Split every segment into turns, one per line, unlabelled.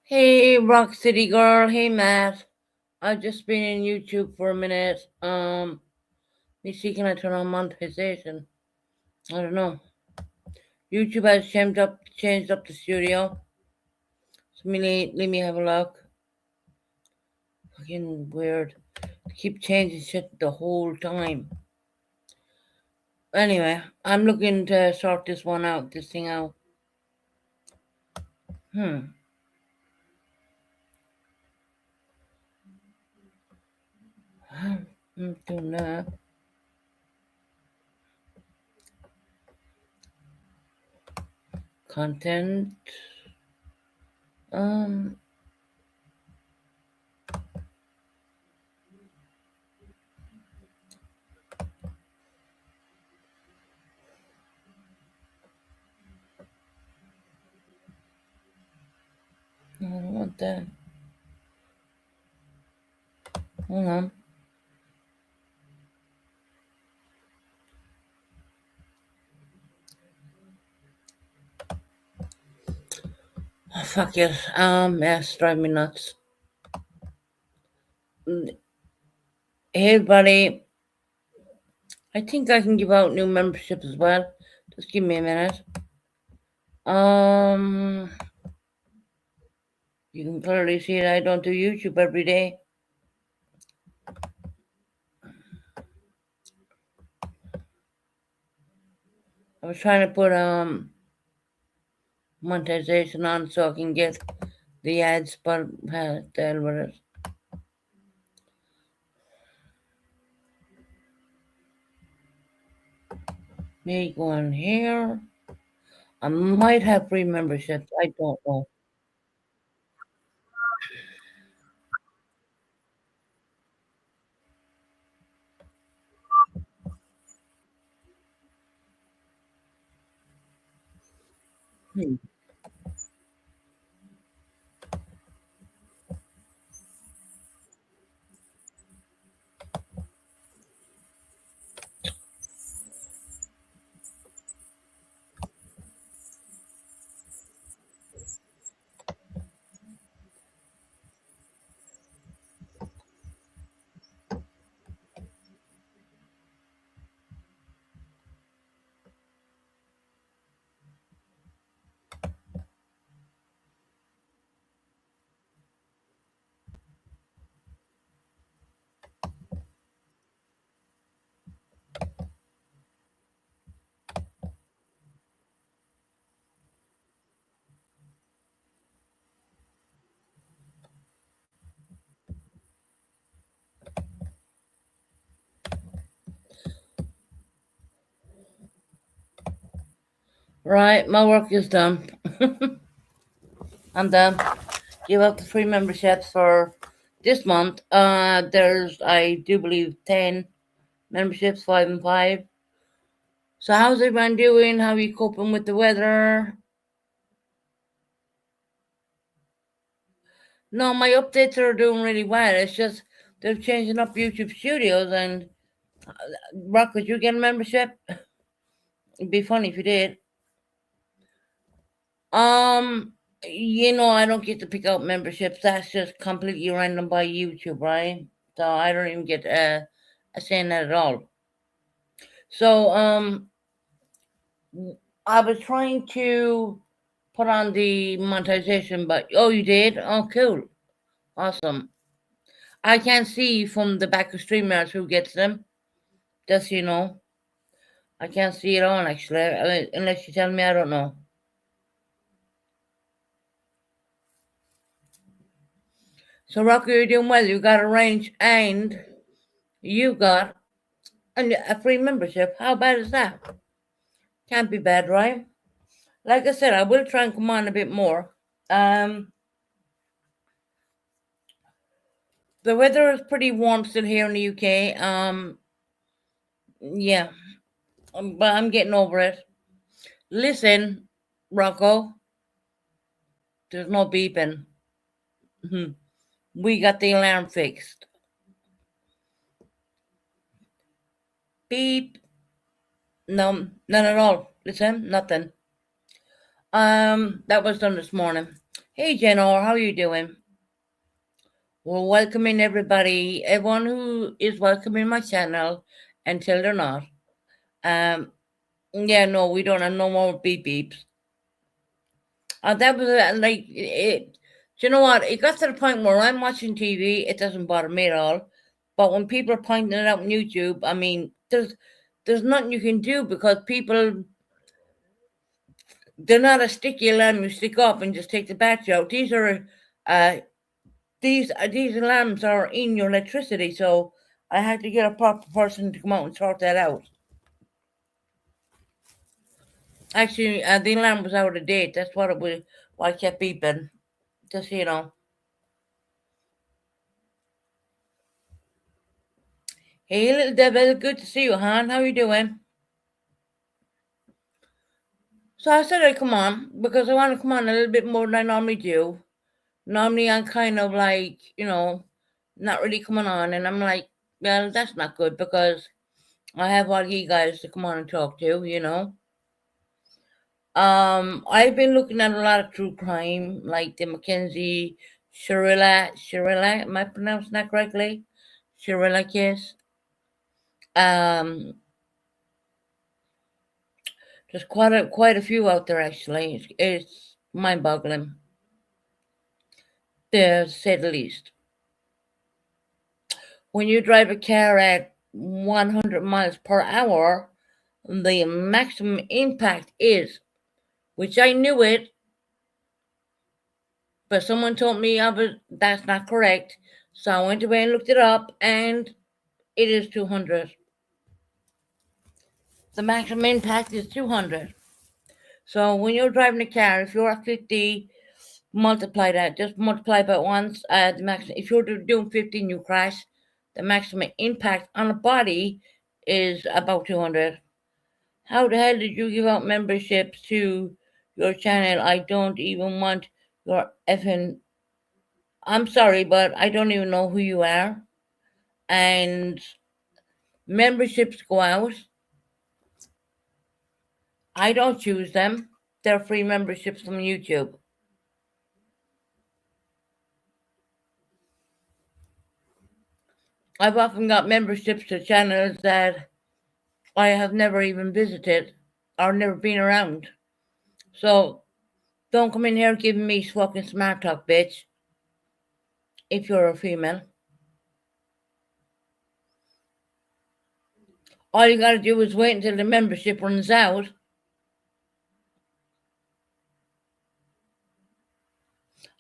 Hey, Rock City Girl. Hey, Matt. I've just been in YouTube for a minute. Let me see, can I turn on monetization? I don't know. YouTube has changed up the studio. So let me have a look. Fucking weird. Keep changing shit the whole time. Anyway, I'm looking to sort this thing out. Hmm. I'm doing that. Content. Um. I don't want that. Hold on. Oh, fuck it. Yeah, it's driving me nuts. Hey, buddy. I think I can give out new memberships as well. Just give me a minute. Um, you can clearly see that I don't do YouTube every day. I was trying to put monetization on so I can get the ads, but the hell with it. Me going here. I might have free memberships. I don't know. Hmm. Right, my work is done. I'm done. Give out the free memberships for this month. There's, I do believe, 10 memberships, 5 and 5. So how's everyone doing? How are you coping with the weather? No, my updates are doing really well. It's just they're changing up YouTube Studios and Rock, could you get a membership? It'd be funny if you did. Um, I don't get to pick out memberships. That's just completely random by YouTube, right? So I don't even get a say in that at all. So I was trying to put on the monetization, but oh, you did? Oh, cool, awesome. I can't see from the back of StreamYard who gets them. Just so you know, I can't see it on actually, unless you tell me. I don't know. So Rocky, you're doing well. You got a range, and you got a free membership. How bad is that? Can't be bad, right? Like I said, I will try and come on a bit more. Um, the weather is pretty warm still here in the UK. Yeah, but I'm getting over it. Listen, Rocco, there's no beeping. Mhm. We got the alarm fixed. Beep. No, none at all. Listen, nothing. That was done this morning. Hey, Jenor, how are you doing? We're welcoming everybody, everyone who is welcoming my channel until they're not. Yeah, no, we don't have no more beep beeps. That was like it. Do you know what? It got to the point where I'm watching TV, it doesn't bother me at all. But when people are pointing it out on YouTube, I mean, there's nothing you can do because people, they're not a sticky alarm you stick off and just take the battery out. Uh, these alarms are in your electricity, so I had to get a proper person to come out and sort that out. Actually, the alarm was out of date. That's what it was. Why it kept beeping. Just so you know. Hey, little devil, good to see you, hon. How you doing? So I said I'd come on because I want to come on a little bit more than I normally do. Normally I'm kind of like, not really coming on, and I'm like, well, that's not good because I have all you guys to come on and talk to. I've been looking at a lot of true crime, like the Mackenzie Shirilla, am I pronouncing that correctly? Shirilla case. Um, there's quite a few out there actually. It's mind-boggling, to say the least. When you drive a car at 100 miles per hour, the maximum impact is, which I knew it, but someone told me that's not correct. So I went away and looked it up, and it is 200. The maximum impact is 200. So when you're driving a car, if you're at 50, multiply that. Just multiply by once. The maximum. If you're doing 50 and you crash, the maximum impact on the body is about 200. How the hell did you give out memberships to your channel? I don't even want your effing. I'm sorry, but I don't even know who you are. And memberships go out. I don't choose them. They're free memberships from YouTube. I've often got memberships to channels that I have never even visited or never been around. So don't come in here giving me fucking smart talk, bitch. If you're a female. All you gotta do is wait until the membership runs out.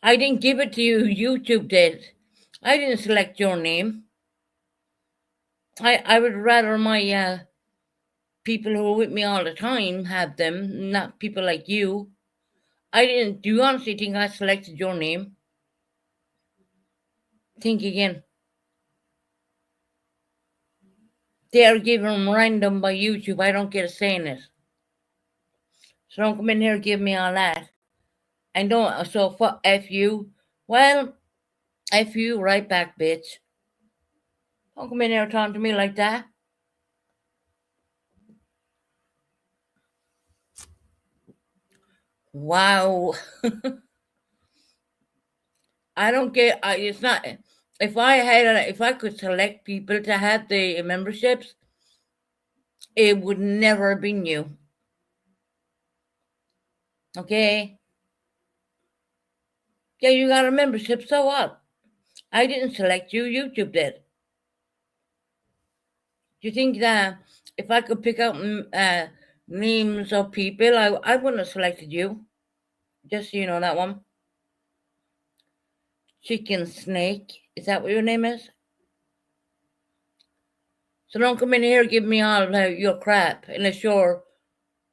I didn't give it to you, YouTube did. I didn't select your name. I would rather my people who are with me all the time have them, not people like you. I didn't. Do you honestly think I selected your name? Think again. They are given random by YouTube. I don't get a say in it. So don't come in here and give me all that. And don't. So F you. Well, F you right back, bitch. Don't come in here talking to me like that. Wow. I don't get. It's not. If I could select people to have the memberships, it would never have been you. Okay. Yeah, you got a membership. So what? I didn't select you. YouTube did. Do you think that if I could pick out names of people, I wouldn't have selected you? Just so you know that one. Chicken Snake. Is that what your name is? So don't come in here and give me all your crap unless you're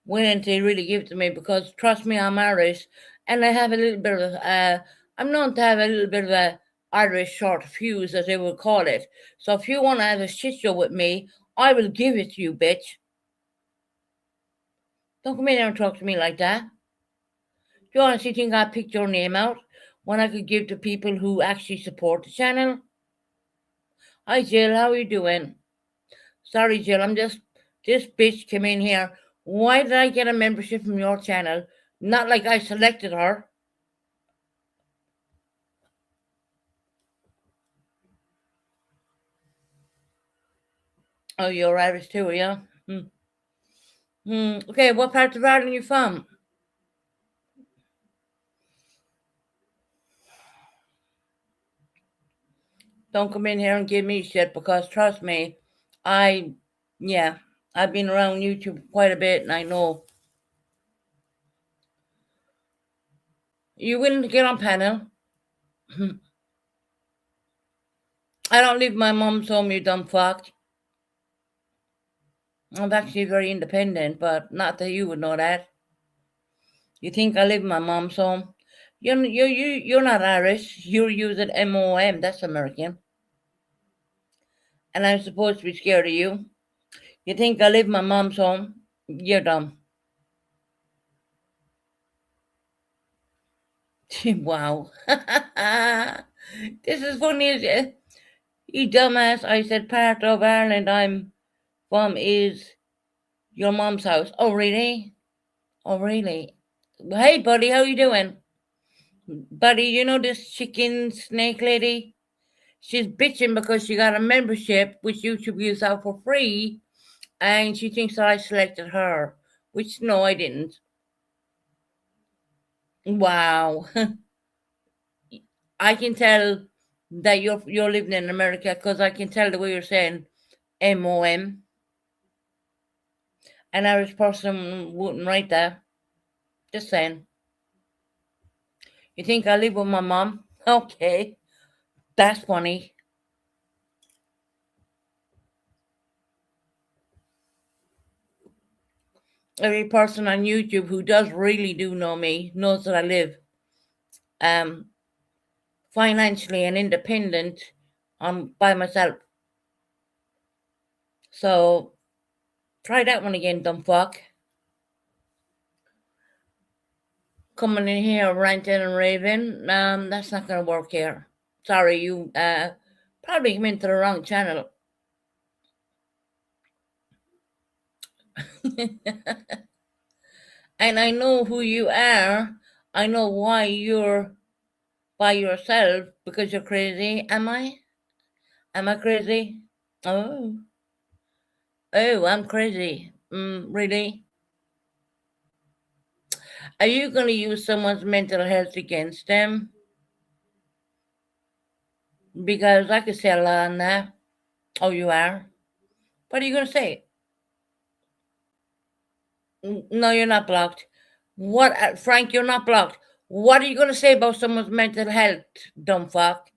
willing to really give it to me, because trust me, I'm Irish and I have a little bit of I'm known to have a little bit of a Irish short fuse, as they would call it. So if you want to have a shit show with me, I will give it to you, bitch. Don't come in here and talk to me like that. Do you honestly think I picked your name out when I could give to people who actually support the channel? Hi Jill, how are you doing? Sorry Jill, this bitch came in here. Why did I get a membership from your channel? Not like I selected her. Oh, you're Irish too, are you? Okay, what part of Ireland are you from? Don't come in here and give me shit because trust me, I, yeah, I've been around YouTube quite a bit and I know. You willing to get on panel? I don't live in my mum's home, you dumb fuck. I'm actually very independent, but not that you would know that. You think I live in my mom's home? You're not Irish. You're using MOM. That's American. And I'm supposed to be scared of you. You think I live in my mom's home? You're dumb. Wow. This is funny, is it? You dumbass. I said part of Ireland I'm from is your mom's house. Oh, really? Oh, really? Hey, buddy, how you doing? Buddy, you know this chicken snake lady? She's bitching because she got a membership which YouTube gives out for free, and she thinks that I selected her, which no, I didn't. Wow. I can tell that you're living in America because I can tell the way you're saying MOM. An Irish person wouldn't write that. Just saying. You think I live with my mom? Okay, that's funny. Every person on YouTube who does really do know me knows that I live um financially and independent by myself. So try that one again, dumb fuck. Coming in here ranting and raving. That's not gonna work here. Sorry, you probably came into the wrong channel. And I know who you are. I know why you're by yourself because you're crazy. Am I? Am I crazy? Oh. Oh, I'm crazy. Really? Are you going to use someone's mental health against them? Because I could say a lot on that. Oh, you are? What are you going to say? No, you're not blocked. What, Frank, you're not blocked. What are you going to say about someone's mental health, dumb fuck?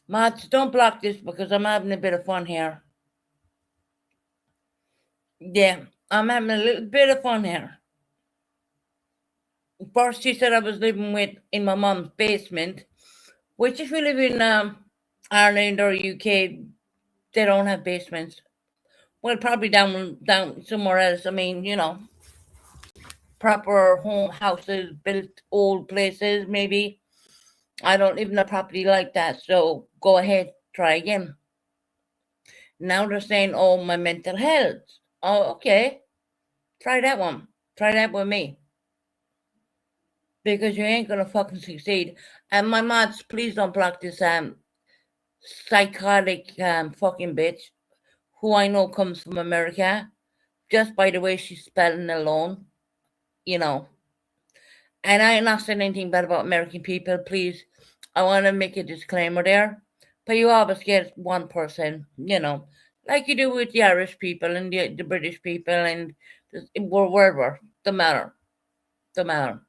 Mods, don't block this because I'm having a bit of fun here. Yeah, I'm having a little bit of fun here. First, she said I was living in my mom's basement, which if you live in Ireland or UK, they don't have basements. Well, probably down somewhere else. I mean, proper home houses built old places. Maybe I don't live in a property like that. So go ahead, try again. Now they're saying, "Oh, my mental health." Oh, okay. Try that one. Try that with me because you ain't gonna fucking succeed. And my mods, please don't block this psychotic fucking bitch who I know comes from America just by the way she's spelling alone, you know. And I'm not saying anything bad about American people, please. I want to make a disclaimer there. But you always get one person, like you do with the Irish people and the British people and wherever. Don't matter. Don't matter.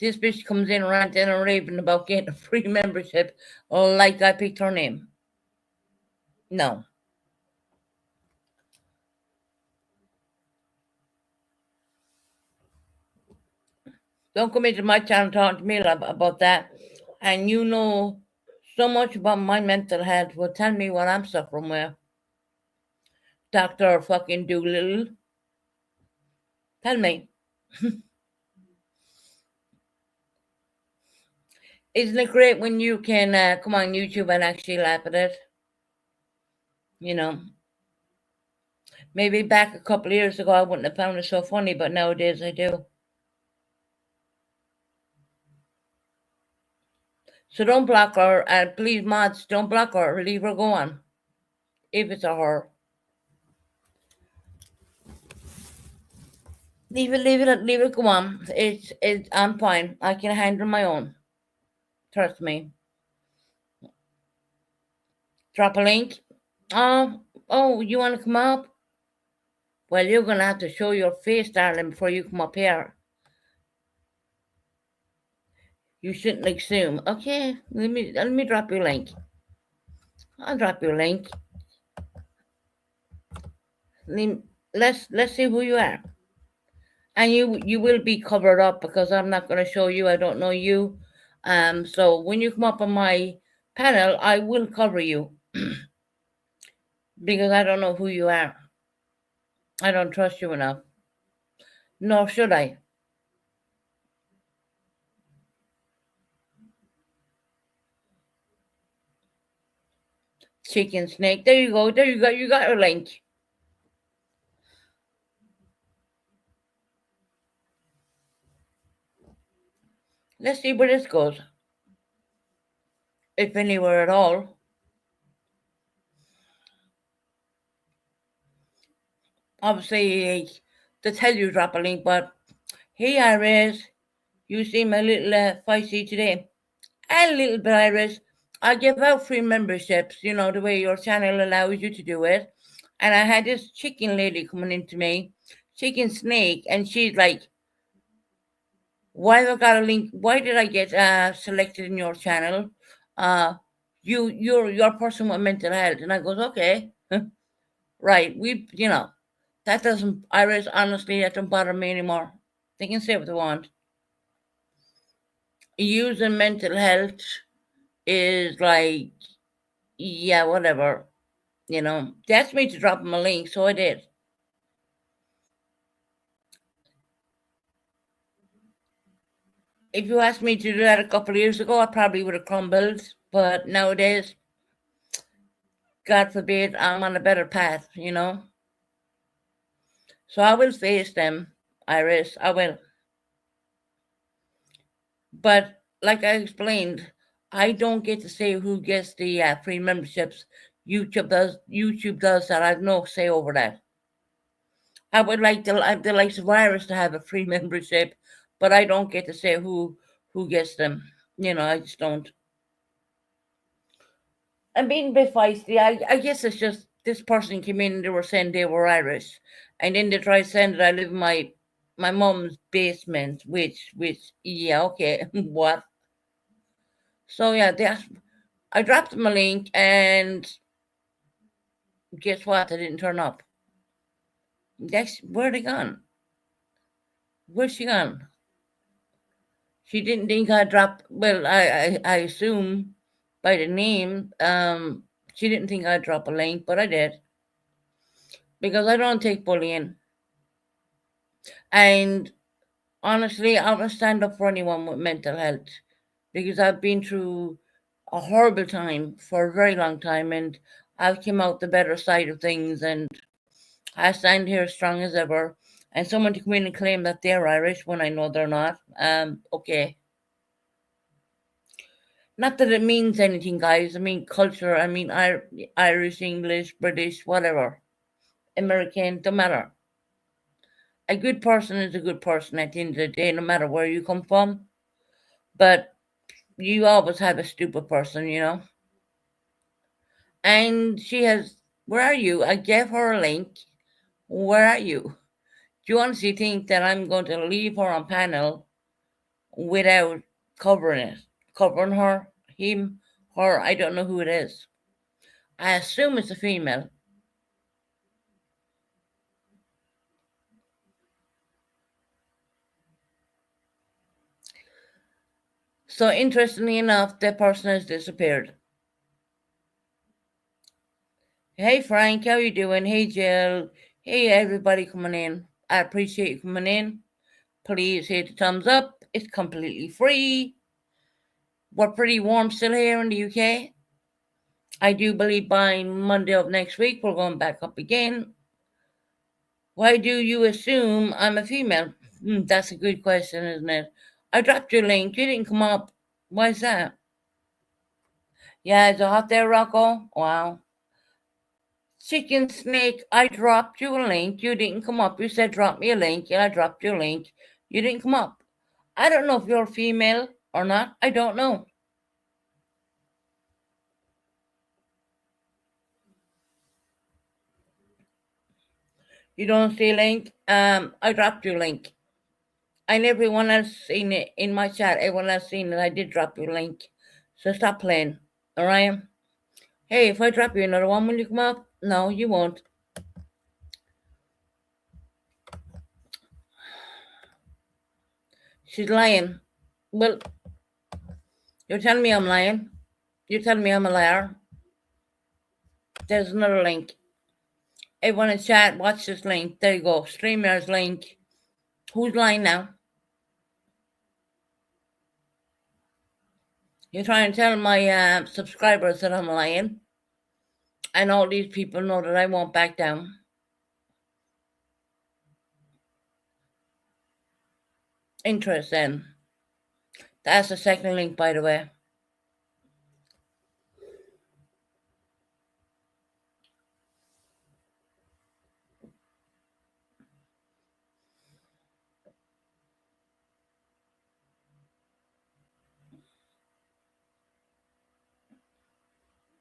This bitch comes in ranting and raving about getting a free membership like I picked her name. No. Don't come into my channel talking to me about that. And you know so much about my mental health. Well, tell me what I'm suffering with. Dr. fucking Doolittle. Tell me. Isn't it great when you can come on YouTube and actually laugh at it? You know, maybe back a couple of years ago I wouldn't have found it so funny, but nowadays I do. So don't block her, and please, mods, don't block her. Leave her go on. If it's a her. Leave it go on. I'm fine. I can handle my own. Trust me. Drop a link. Oh, you want to come up? Well, you're going to have to show your face, darling, before you come up here. You shouldn't assume. Okay, let me drop you a link. I'll drop you a link. Let's see who you are. And you will be covered up because I'm not going to show you. I don't know you. So when you come up on my panel, I will cover you because I don't know who you are. I don't trust you enough. Nor should I. Chicken snake. There you go. There you go. You got your link. Let's see where this goes. If anywhere at all. Obviously, to tell you drop a link, but hey Iris, you seem a little feisty today. A little bit, Iris. I give out free memberships, the way your channel allows you to do it. And I had this chicken lady coming into me, chicken snake, and she's like, why have I got a link? Why did I get selected in your channel? You're a person with mental health. And I goes, okay. Right. That doesn't, Iris, honestly, that don't bother me anymore. They can say what they want. Using mental health is like, yeah, whatever. They asked me to drop them a link, so I did. If you asked me to do that a couple of years ago, I probably would have crumbled. But nowadays, God forbid, I'm on a better path, So I will face them, Iris. I will. But like I explained, I don't get to say who gets the free memberships. YouTube does that. I have no say over that. I would like the likes of Iris to have a free membership, but I don't get to say who gets them. I just don't. I'm being a bit feisty. I guess it's just this person came in and they were saying they were Irish, and then they tried saying that I live in my mom's basement, which yeah, okay, what? So yeah, I dropped them a link, and guess what? They didn't turn up. Where they gone? Where's she gone? She didn't think I dropped. Well, I assume by the name, she didn't think I'd drop a link, but I did because I don't take bullying. And honestly, I will stand up for anyone with mental health because I've been through a horrible time for a very long time, and I've come out the better side of things, and I stand here strong as ever. And someone to come in and claim that they're Irish when I know they're not, okay. Not that it means anything, guys. I mean culture. I mean Irish, English, British, whatever, American, don't matter. A good person is a good person at the end of the day, no matter where you come from. But you always have a stupid person, And she has. Where are you? I gave her a link. Where are you? Do you honestly think that I'm going to leave her on panel without covering her, him, her? I don't know who it is. I assume it's a female. So interestingly enough, that person has disappeared. Hey Frank, how you doing? Hey Jill. Hey everybody coming in. I appreciate you coming in. Please hit the thumbs up. It's completely free. We're pretty warm still here in the UK. I do believe by Monday of next week we're going back up again. Why do you assume I'm a female? That's a good question, isn't it? I dropped your link. You didn't come up. Why is that? Yeah, it's a hot there, Rocco. Wow. Chicken Snake, I dropped you a link. You didn't come up. You said drop me a link, and I dropped you a link. You didn't come up. I don't know if you're female or not. I don't know. You don't see a link? I dropped you a link. And everyone else seen it in my chat. Everyone else seen it. I did drop you a link. So stop playing. Alright? Hey, if I drop you another one, will you come up? No, you won't. She's lying. Well, you're telling me I'm lying. You're telling me I'm a liar. There's another link. Everyone in chat, watch this link. There you go. StreamYard's link. Who's lying now? You're trying to tell my subscribers that I'm lying. And all these people know that I won't back down. Interesting. That's the second link, by the way.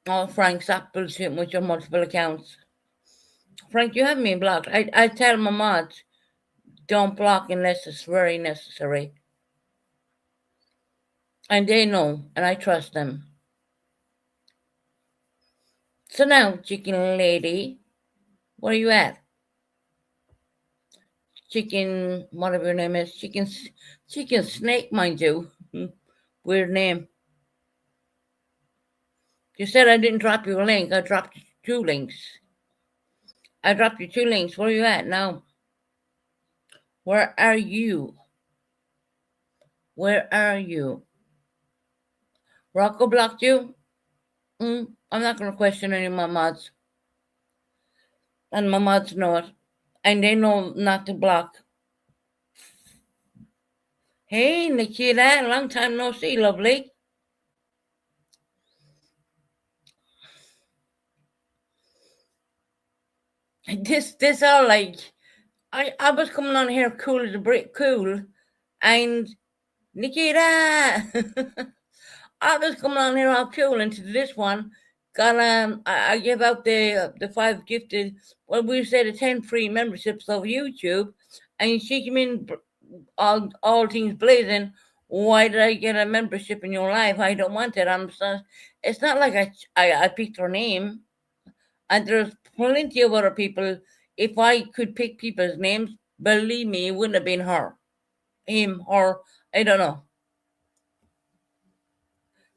Oh, Frank, stop bullshitting with your multiple accounts. Frank, you have me blocked. I tell my mods, don't block unless it's very necessary. And they know, and I trust them. So now, chicken lady, where are you at? Chicken, whatever your name is. Chicken Snake, mind you. Weird name. You said I didn't drop you a link. I dropped you 2 links. I dropped you 2 links. Where are you at now? Where are you? Where are you? Rocco blocked you? I'm not going to question any of my mods. And my mods know it. And they know not to block. Hey, Nikita, long time no see, lovely. This all like, I was coming on here cool as a brick, cool, and Nikita, I was coming on here all cool into this one. Got I gave out the 5 gifted. Well, we said the 10 free memberships of YouTube, and she came in all things blazing. Why did I get a membership in your life? I don't want it. It's not like I picked her name. And there's plenty of other people. If I could pick people's names, believe me, it wouldn't have been her, him, or I don't know.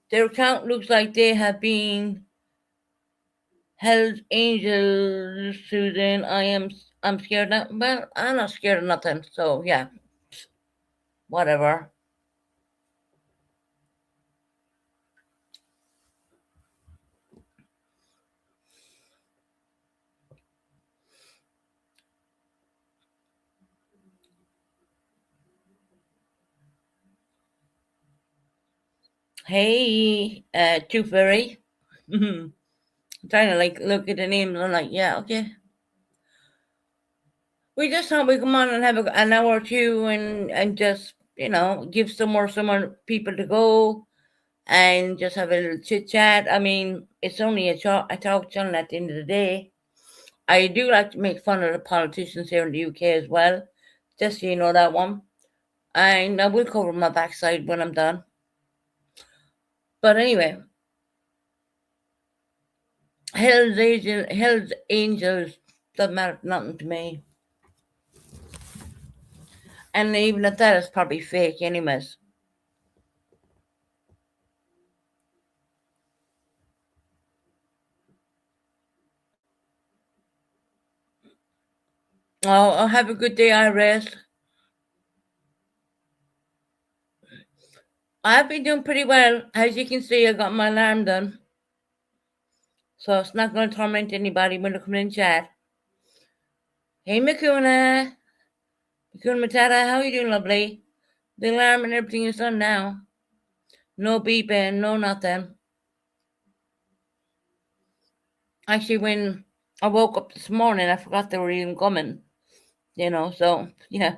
Their account looks like they have been Hell's Angels, Susan. I'm scared now. Well, I'm not scared of nothing. So yeah, whatever. Hey, Tooth Fairy. I'm trying to like look at the names. I'm like, yeah, okay. We just thought we'd come on and have an hour or two and just, give some more people to go and just have a little chit chat. I mean, it's only a talk channel at the end of the day. I do like to make fun of the politicians here in the UK as well, just so you know that one. And I will cover my backside when I'm done. But anyway, Hell's Angels doesn't matter nothing to me. And even at that, it's probably fake, anyways. Oh, have a good day, Iris. I've been doing pretty well. As you can see, I got my alarm done. So it's not going to torment anybody when they come in chat. Hey, Makuna. Makuna Matata, how are you doing, lovely? The alarm and everything is done now. No beeping, no nothing. Actually, when I woke up this morning, I forgot they were even coming. So yeah.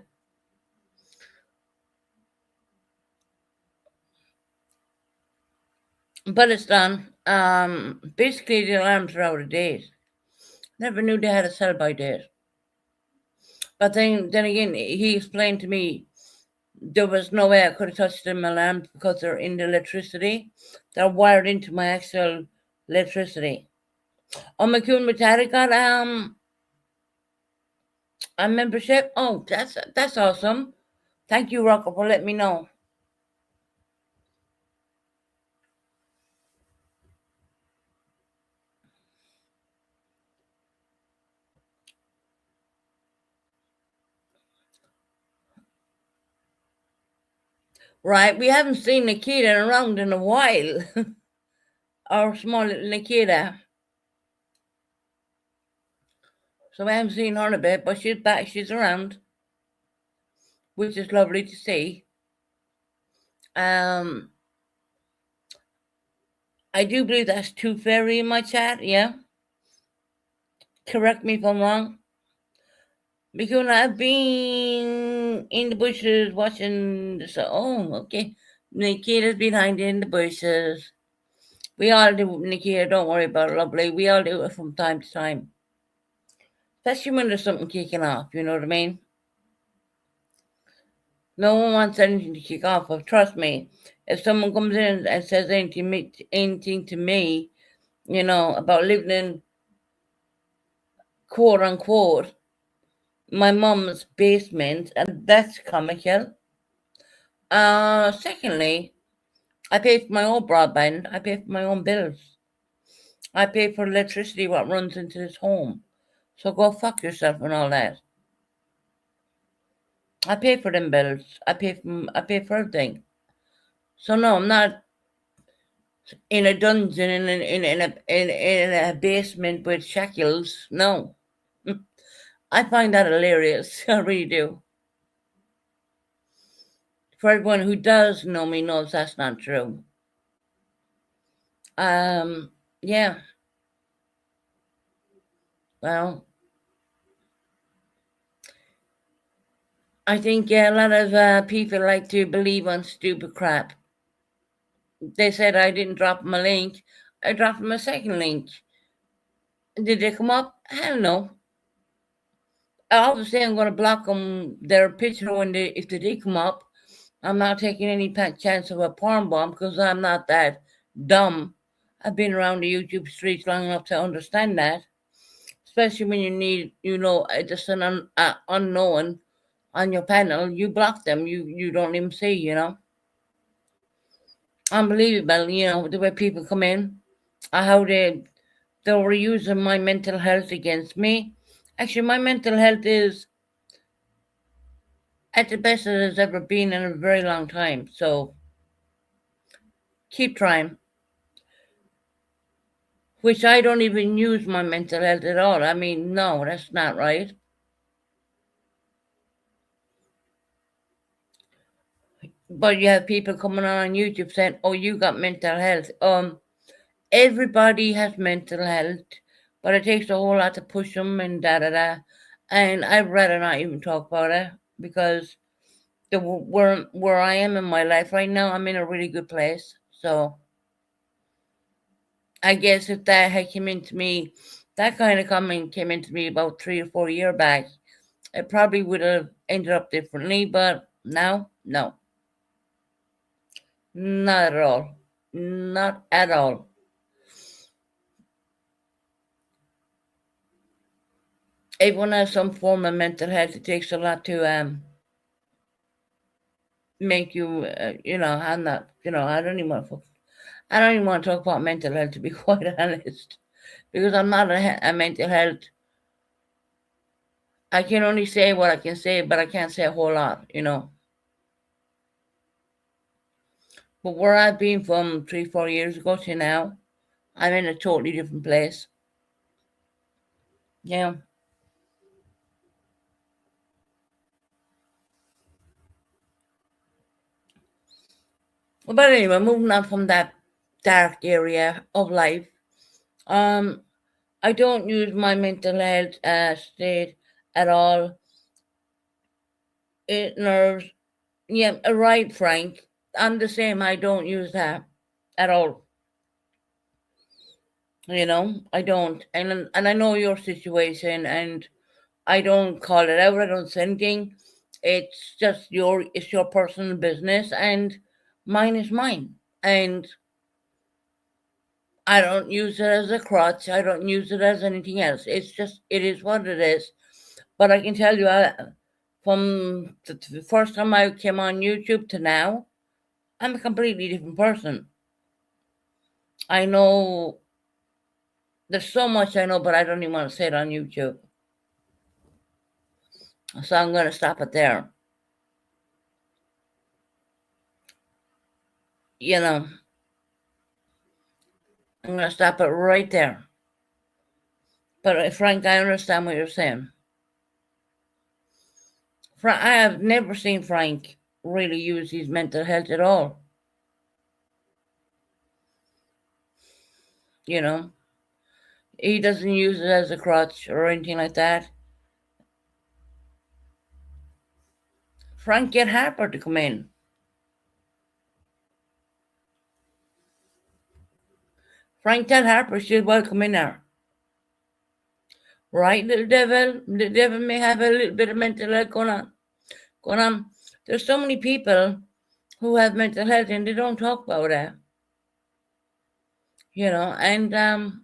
But it's done. Basically, the alarms are out of date. Never knew they had a sell by date. But then again, he explained to me there was no way I could have touched them alarms because they're in the electricity. They're wired into my actual electricity. On McCune Metallic got a membership. Oh, that's awesome. Thank you, Rocco, for letting me know. Right, we haven't seen Nikita around in a while. Our small little Nikita. So we haven't seen her in a bit, but she's back. She's around, which is lovely to see. Um, I do believe that's Tooth Fairy in my chat. Yeah, correct me if I'm wrong. Because I've been in the bushes watching. Oh, okay. Nikita's behind in the bushes. We all do, Nikita. Don't worry about it, lovely. We all do it from time to time, especially when there's something kicking off. You know what I mean? No one wants anything to kick off. But trust me, if someone comes in and says anything to me, about living in quote unquote my mum's basement, and that's comical. Secondly, I pay for my own broadband. I pay for my own bills. I pay for electricity what runs into this home. So go fuck yourself and all that. I pay for them bills. I pay for everything. So no, I'm not in a dungeon in a basement with shackles. No. I find that hilarious. I really do. For everyone who does know me knows that's not true. Yeah. Well, I think a lot of people like to believe on stupid crap. They said I didn't drop them a link. I dropped them a second link. Did they come up? Hell no. Obviously, I'm going to block them their picture if they did come up. I'm not taking any chance of a porn bomb because I'm not that dumb. I've been around the YouTube streets long enough to understand that. Especially when you need, just an unknown on your panel, you block them. You don't even see. Unbelievable, the way people come in, how they were using my mental health against me. Actually, my mental health is at the best it has ever been in a very long time. So keep trying. Which I don't even use my mental health at all. I mean, no, that's not right. But you have people coming on YouTube saying, "Oh, you got mental health." Everybody has mental health, but it takes a whole lot to push them and da da da. And I'd rather not even talk about it because where I am in my life right now, I'm in a really good place. So I guess if that had came into me, that kind of comment came into me about 3 or 4 years back, it probably would have ended up differently. But now, no, not at all, not at all. Everyone has some form of mental health. It takes a lot to make you, I'm not, I don't even want to talk about mental health to be quite honest, because I'm not a mental health. I can only say what I can say, but I can't say a whole lot. But where I've been from 3, 4 years ago to now, I'm in a totally different place. Yeah. But anyway, moving on from that dark area of life. Um, I don't use my mental health state at all. It nerves. Yeah, right, Frank. I'm the same. I don't use that at all. I don't. And I know your situation, and I don't call it out. I don't say anything. It's your personal business, and mine is mine. And I don't use it as a crutch. I don't use it as anything else. It is what it is. But I can tell you, from the first time I came on YouTube to now, I'm a completely different person. I know there's so much I know, but I don't even want to say it on YouTube. So I'm going to stop it there. I'm going to stop it right there. But Frank, I understand what you're saying. I have never seen Frank really use his mental health at all. He doesn't use it as a crutch or anything like that. Frank, get Harper to come in. Frank, tell Harper she's welcome in there. Right, little devil? The devil may have a little bit of mental health going on. There's so many people who have mental health and they don't talk about that. And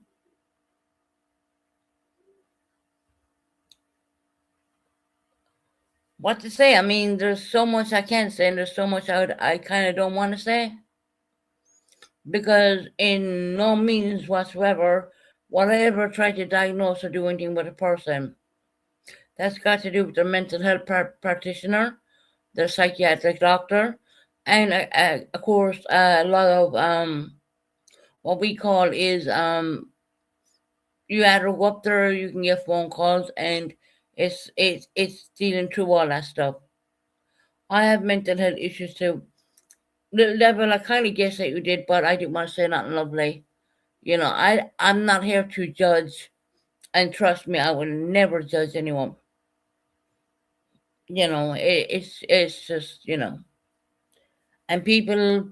what to say? I mean, there's so much I can say, and there's so much I kind of don't want to say. Because in no means whatsoever will I ever try to diagnose or do anything with a person. That's got to do with their mental health practitioner, their psychiatric doctor, and of course a lot of what we call is you either go up there or you can get phone calls, and it's dealing through all that stuff. I have mental health issues too. The level I kind of guess that you did, but I didn't want to say nothing lovely. I'm not here to judge, and trust me, I will never judge anyone. It's just and people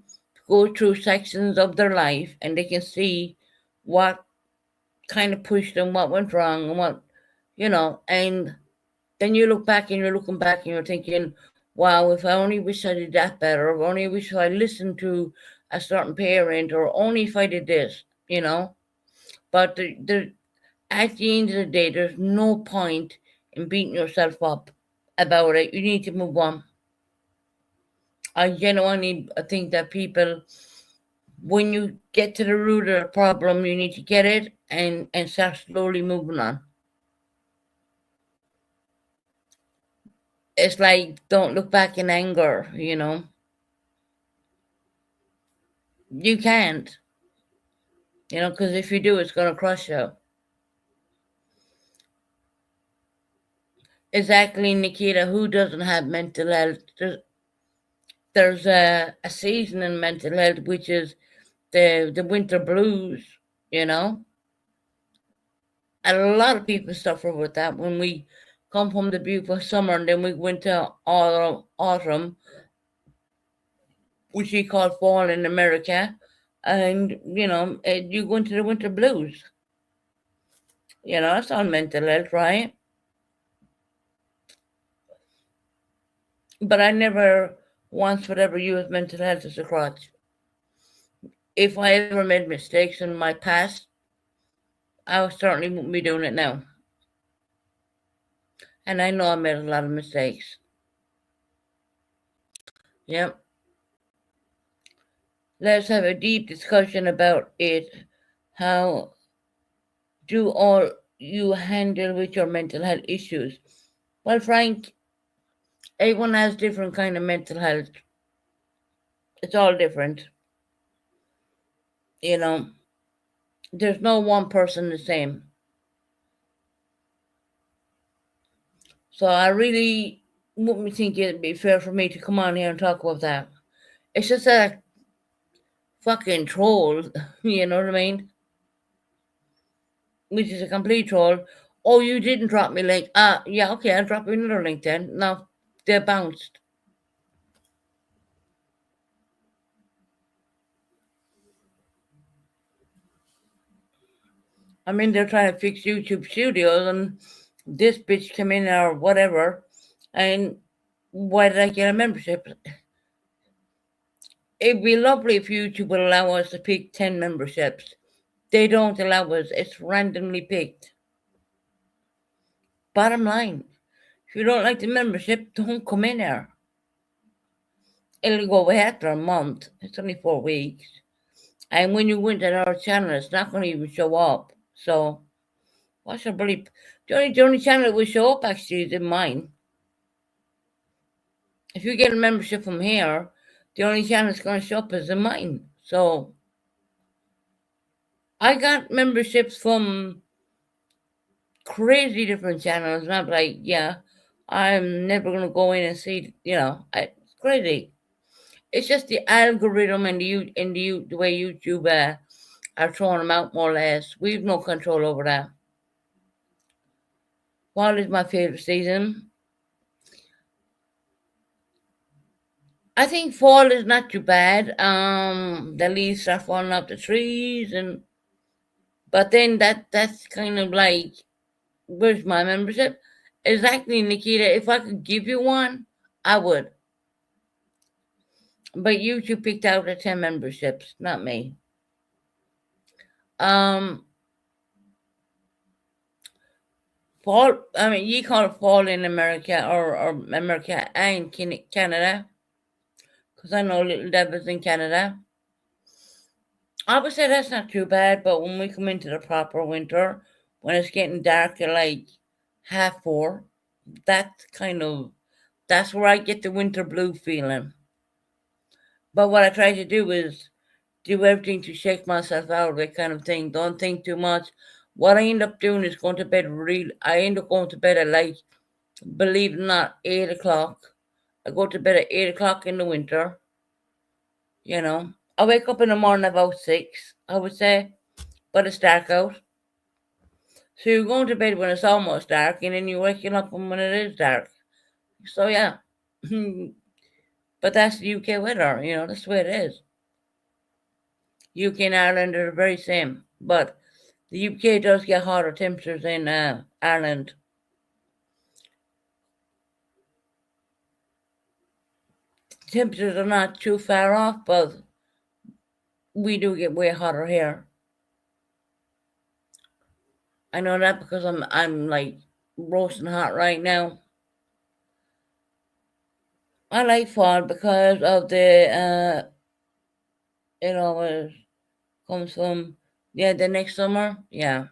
go through sections of their life, and they can see what kind of pushed them, what went wrong, and and then you look back and you're looking back and you're thinking, wow, if I only wish I did that better, or only wish I listened to a certain parent, or only if I did this. But at the end of the day, there's no point in beating yourself up about it. You need to move on. I genuinely think that people, when you get to the root of the problem, you need to get it and start slowly moving on. It's like, don't look back in anger, You can't, because if you do, it's going to crush you. Exactly, Nikita. Who doesn't have mental health? There's a season in mental health, which is the winter blues, A lot of people suffer with that when we come from the beautiful summer and then we go into autumn, which we call fall in America, and you go into the winter blues. That's all mental health, right? But I never once would ever use mental health as a crutch. If I ever made mistakes in my past, I certainly wouldn't be doing it now. And I know I made a lot of mistakes. Yep. Let's have a deep discussion about it. How do all you handle with your mental health issues? Well, Frank, everyone has different kind of mental health. It's all different. There's no one person the same. So I really wouldn't think it'd be fair for me to come on here and talk about that. It's just a fucking troll, you know what I mean? which is a complete troll. Oh, you didn't drop me link. Yeah, okay, I'll drop you another link then. No, they're bounced. I mean, they're trying to fix YouTube Studios, and this bitch came in or whatever. And why did I get a membership? It'd be lovely if YouTube would allow us to pick 10 memberships. They don't allow us, it's randomly picked. Bottom line, if you don't like the membership, don't come in there. It'll go away after a month. It's only 4 weeks. And when you go into our channel, it's not going to even show up. So, what's your belief? The only channel that will show up actually is in mine. If you get a membership from here, the only channel that's going to show up is in mine. So, I got memberships from crazy different channels, and I'm like, yeah, I'm never gonna go in and see, it's crazy. It's just the algorithm and the way YouTube are throwing them out more or less. We've no control over that. Fall is my favorite season. I think fall is not too bad. The leaves are falling off the trees, and but then that's kind of like, where's my membership? Exactly, Nikita. If I could give you one, I would. But YouTube picked out the 10 memberships, not me. Um, fall. I mean, you call it fall in America or America and Canada, because I know Little Devil's in Canada. I would say that's not too bad, but when we come into the proper winter, when it's getting dark at like 4:30, that's that's where I get the winter blue feeling. But what I try to do is do everything to shake myself out of it kind of thing. Don't think too much. What I end up doing is going to bed I end up going to bed at like, believe it or not, 8 o'clock. I go to bed at 8 o'clock in the winter. I wake up in the morning about 6, I would say, but it's dark out. So you're going to bed when it's almost dark, and then you're waking up when it is dark. So yeah. But that's the UK weather, that's the way it is. UK and Ireland are the very same. But the UK does get hotter temperatures in Ireland. Temperatures are not too far off, but we do get way hotter here. I know that because I'm like roasting hot right now. I like fall because of it always comes from, yeah, the next summer. Yeah.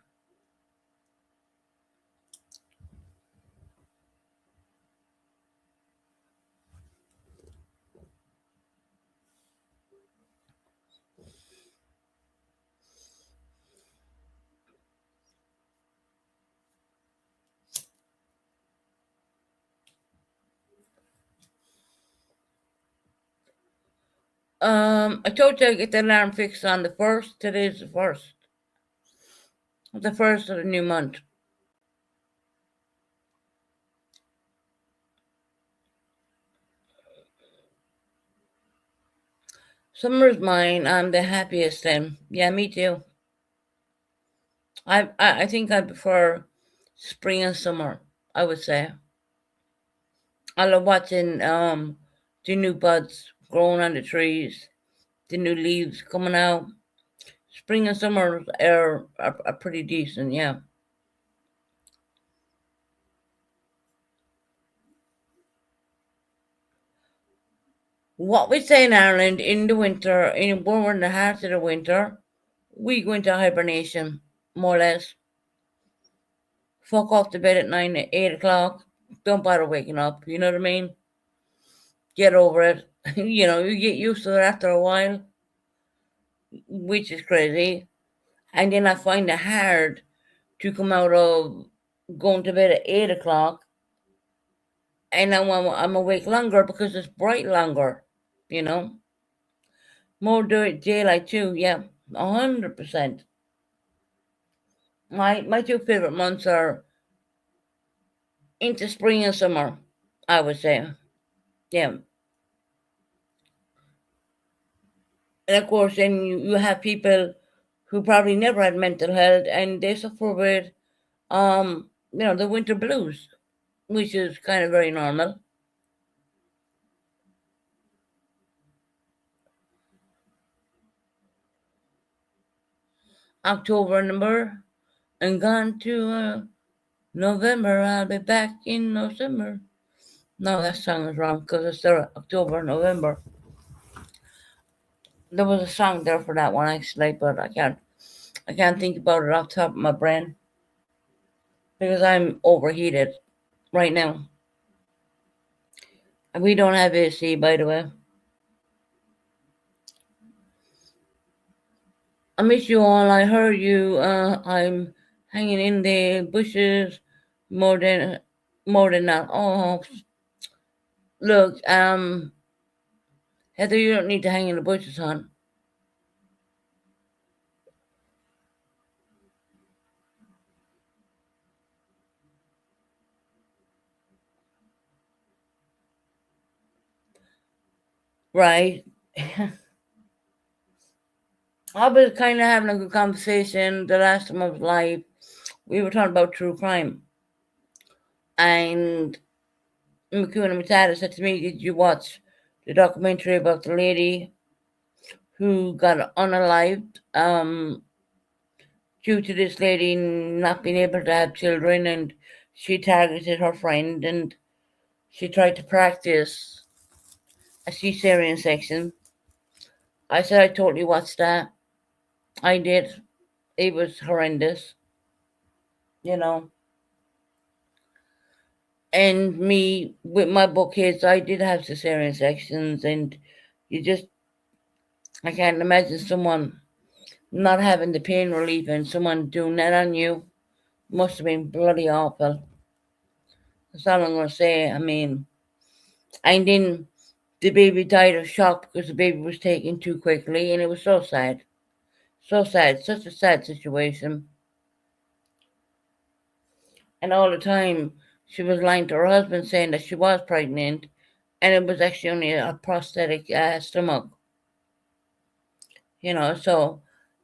I told you I get the alarm fixed on the first. Today's the first of the new month. Summer's mine. I'm the happiest then. Yeah, me too. I think I prefer spring and summer, I would say. I love watching the new buds growing on the trees, the new leaves coming out. Spring and summer are pretty decent, yeah. What we say in Ireland in the winter, when we're in the heart of the winter, we go into hibernation, more or less. Fuck off to bed at 8 o'clock. Don't bother waking up. You know what I mean? Get over it. You get used to it after a while, which is crazy. And then I find it hard to come out of going to bed at 8 o'clock, and I'm awake longer because it's bright longer. You know, more daylight too. Yeah, 100%. My two favorite months are into spring and summer, I would say. Yeah. And of course, then you have people who probably never had mental health and they suffer with, the winter blues, which is kind of very normal. October number and gone to November. I'll be back in November. No, that song is wrong because it's there October, November. There was a song there for that one actually, but I can't think about it off the top of my brain because I'm overheated right now. And we don't have AC, by the way. I miss you all. I heard you. I'm hanging in the bushes more than that. Oh, look, Heather, you don't need to hang in the bushes, hon. Right? I was kind of having a good conversation the last time I was live. We were talking about true crime, and McCune and Matata said to me, "Did you watch the documentary about the lady who got unalived due to this lady not being able to have children, and she targeted her friend, and she tried to practice a cesarean section?" I said, "I totally watched that. I did. It was horrendous, you know." And me, with my book kids, I did have cesarean sections, and you just, I can't imagine someone not having the pain relief and someone doing that on you. Must have been bloody awful. That's all I'm going to say. I mean, and then the baby died of shock because the baby was taken too quickly, and it was so sad. So sad. Such a sad situation. And all the time, she was lying to her husband saying that she was pregnant, and it was actually only a prosthetic stomach. So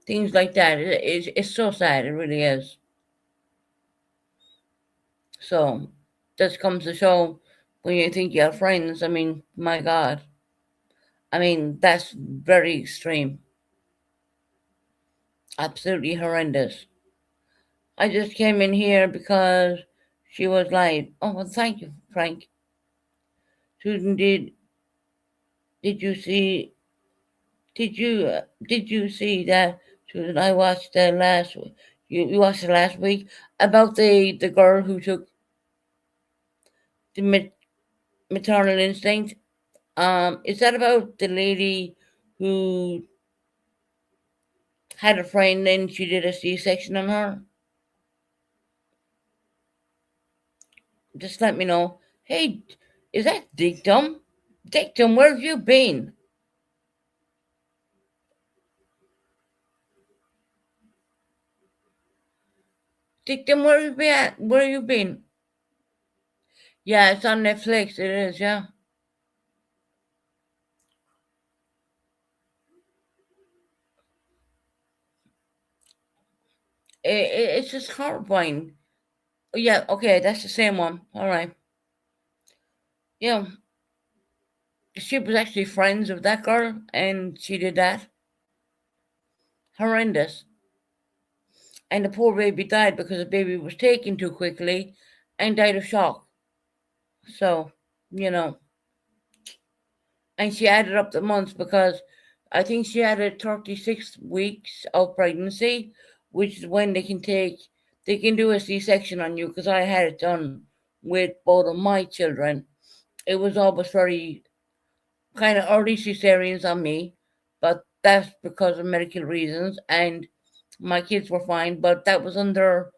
things like that. It's so sad. It really is. So this comes to show when you think you have friends. I mean, my God. I mean, that's very extreme. Absolutely horrendous. I just came in here because she was like, "Oh, well, thank you, Frank." Susan, did you see? Did you see that? Susan, I watched the last. You watched it last week about the girl who took the maternal instinct. Is that about the lady who had a friend and she did a C-section on her? Just let me know. Hey, is that Dictum? Dictum, where have you been? Dictum, where have you been? Where have you been? Yeah, it's on Netflix. It is, yeah. It's just horrifying. Yeah, okay, that's the same one. All right. Yeah, she was actually friends with that girl, and she did that. Horrendous. And the poor baby died because the baby was taken too quickly and died of shock. So, you know, and she added up the months because I think she added 36 weeks of pregnancy, which is when they can do a C-section on you because I had it done with both of my children. It was always very kind of early cesareans on me, but that's because of medical reasons, and my kids were fine, but that was under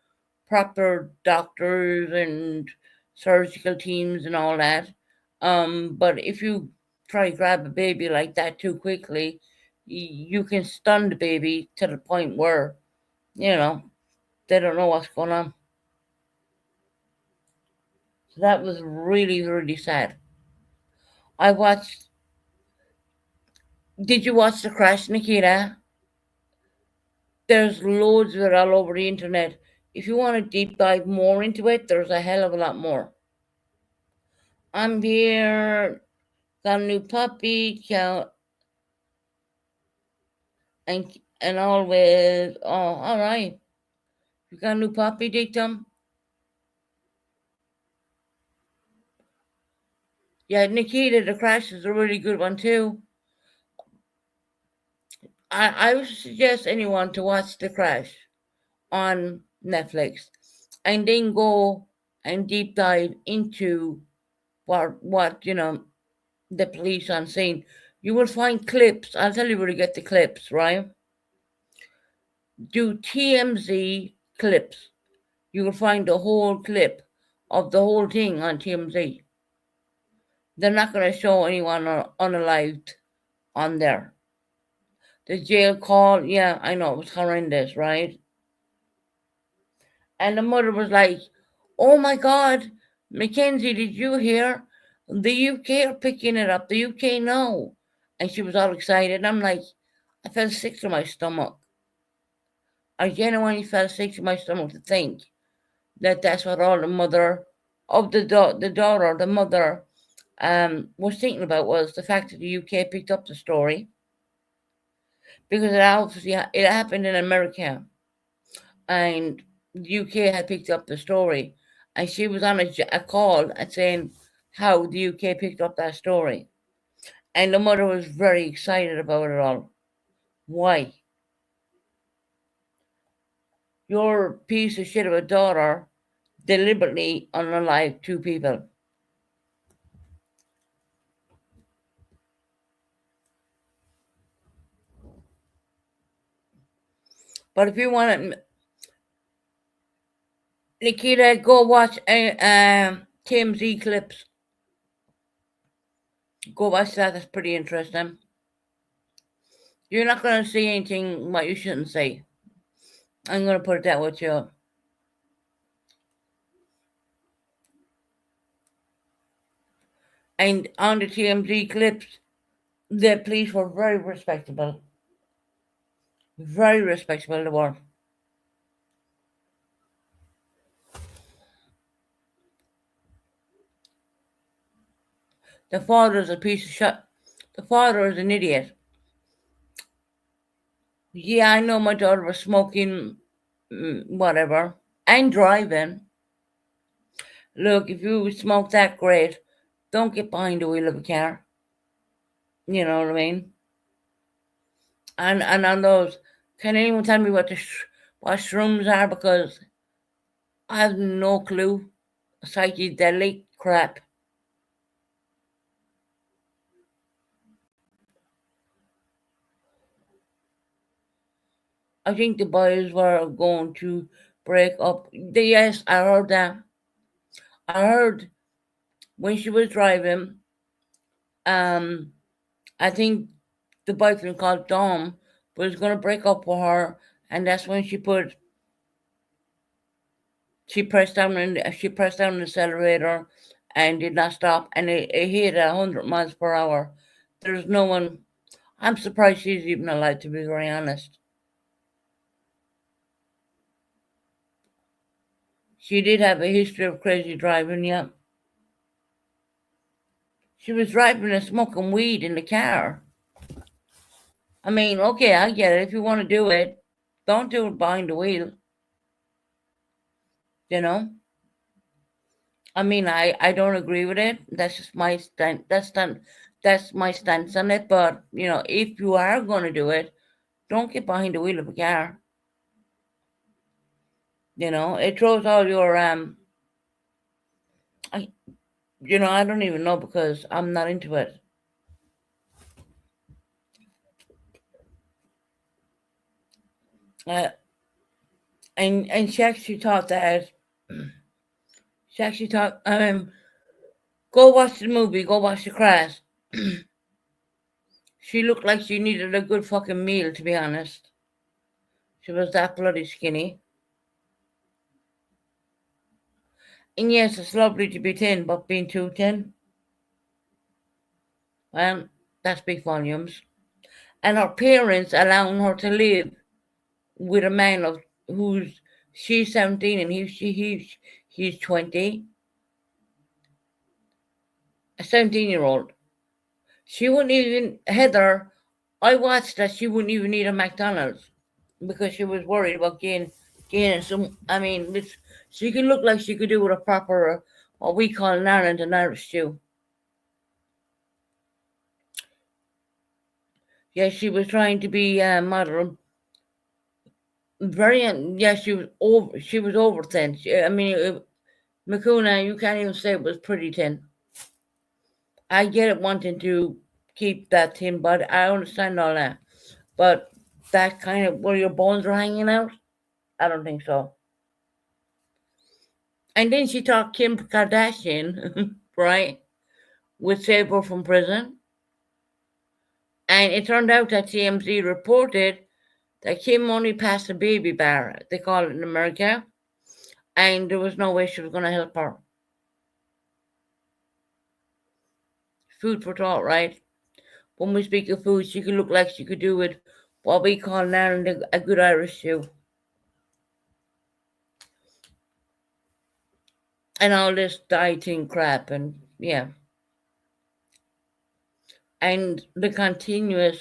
proper doctors and surgical teams and all that. But if you try to grab a baby like that too quickly, you can stun the baby to the point where, you know, They don't know what's going on. So that was really, really sad. I watched. Did you watch The Crash, Nikita? There's loads of it all over the internet. If you want to deep dive more into it, there's a hell of a lot more. I'm here, got a new puppy, cow, and always. Oh, all right. You got a new puppy, Dictum? Yeah, Nikita, The Crash is a really good one too. I would suggest anyone to watch The Crash on Netflix and then go and deep dive into what the police on scene. You will find clips. I'll tell you where to get the clips, right? Do TMZ clips. You will find the whole clip of the whole thing on TMZ. They're not going to show anyone unalived on there. The jail call, yeah, I know, it was horrendous, right? And the mother was like, oh my God, Mackenzie, did you hear? The UK are picking it up. The UK know. And she was all excited. I'm like, I felt sick to my stomach. I genuinely felt sick to my stomach to think that that's what all the mother of the daughter, the mother, was thinking about, was the fact that the UK picked up the story, because it obviously it happened in America, and the UK had picked up the story, and she was on a call and saying how the UK picked up that story, and the mother was very excited about it all. Why? Your piece of shit of a daughter deliberately unalived two people. But if you want to, Nikita, go watch TMZ clips. Go watch that. That's pretty interesting. You're not going to see anything what you shouldn't see. I'm going to put it that way, you. And on the TMZ clips, the police were very respectable. Very respectable, they were. The father's a piece of shit. The father is an idiot. Yeah, I know my daughter was smoking, whatever, and driving. Look, if you smoke that, great. Don't get behind the wheel of a car. You know what I mean? And on those, can anyone tell me what shrooms are? Because I have no clue. Psychedelic crap. I think the boys were going to break up. Yes, I heard that. I heard when she was driving, um, I think the boyfriend called Dom was going to break up with her, and that's when she pressed down the accelerator and did not stop, and it hit 100 miles per hour. There's no one. I'm surprised she's even alive, to be very honest. She did have a history of crazy driving, yeah. She was driving and smoking weed in the car. I mean, okay, I get it. If you want to do it, don't do it behind the wheel. You know. I mean, I don't agree with it. That's just my stand. That's my stance on it. But if you are going to do it, don't get behind the wheel of a car. It throws all your I I don't even know, because I'm not into it. Uh, and she actually thought that she actually thought go watch the movie, go watch The Crash. She looked like she needed a good fucking meal, to be honest. She was that bloody skinny. And yes, it's lovely to be thin, but being too thin, well, that speaks volumes. And her parents allowing her to live with a man of who's she's 17 and he's 20, a 17-year-old. She wouldn't even Heather. I watched that she wouldn't even eat a McDonald's because she was worried about gaining some. I mean, she could look like she could do with a proper what we call in Ireland an Irish stew. Yeah, she was trying to be model. Very, yeah, she was over. She was over thin. I mean, Makuna, you can't even say it was pretty thin. I get it wanting to keep that thin body. I understand all that, but that kind of where your bones are hanging out, I don't think so. And then she talked Kim Kardashian, right, with save her from prison. And it turned out that TMZ reported that Kim only passed a baby bar, they call it in America, and there was no way she was going to help her. Food for thought, right? When we speak of food, she could look like she could do with what we call in Ireland a good Irish stew. And all this dieting crap, and yeah. And the continuous,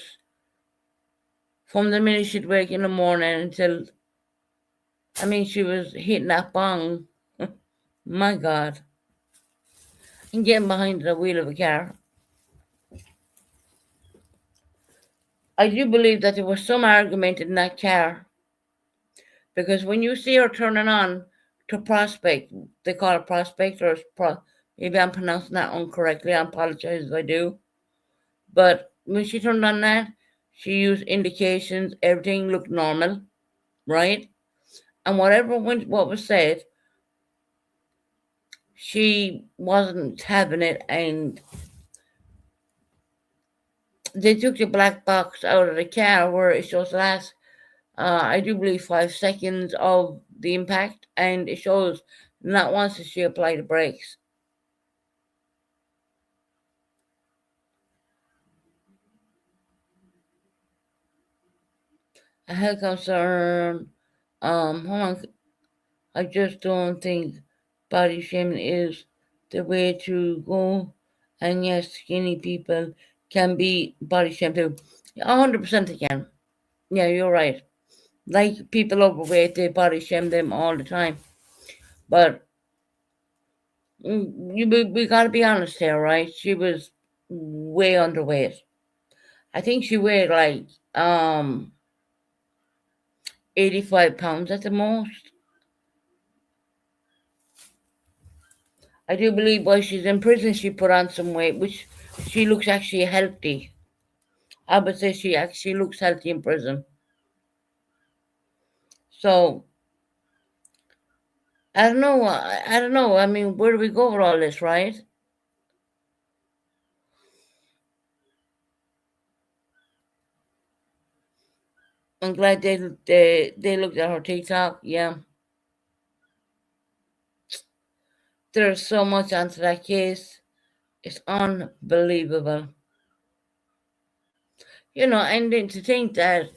from the minute she'd wake in the morning until, I mean, she was hitting that bong. My God. And getting behind the wheel of a car. I do believe that there was some argument in that car because when you see her turning on to Prospect, they call it Prospect, or maybe I'm pronouncing that incorrectly. I apologize if I do. But when she turned on that, she used indications, everything looked normal, right? And what was said, she wasn't having it, and they took the black box out of the car where it shows the last, I do believe, 5 seconds of the impact, and it shows not once did she apply the brakes. A health concern. Hold on. I just don't think body shaming is the way to go. And yes, skinny people can be body shamed too. 100% they can. Yeah, you're right. Like people overweight, they body shame them all the time. But we gotta be honest here, right? She was way underweight. I think she weighed like 85 pounds at the most. I do believe while she's in prison, she put on some weight, which she looks actually healthy. I would say she actually looks healthy in prison. So I don't know. I don't know. I mean, where do we go with all this, right? I'm glad they looked at her TikTok. Yeah, there's so much onto that case. It's unbelievable. And then to think that,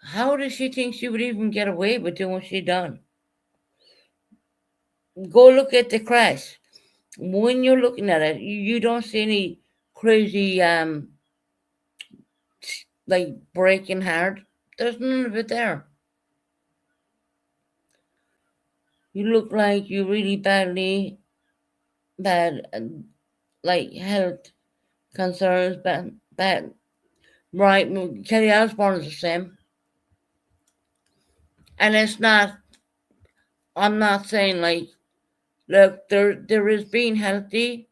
how does she think she would even get away with doing what she done? Go look at the crash. When you're looking at it, you don't see any crazy like breaking hard. There's none of it there. You look like you really bad, like health concerns, bad. Right, Kelly Osbourne is the same, and it's not. I'm not saying like, look, there is being healthy,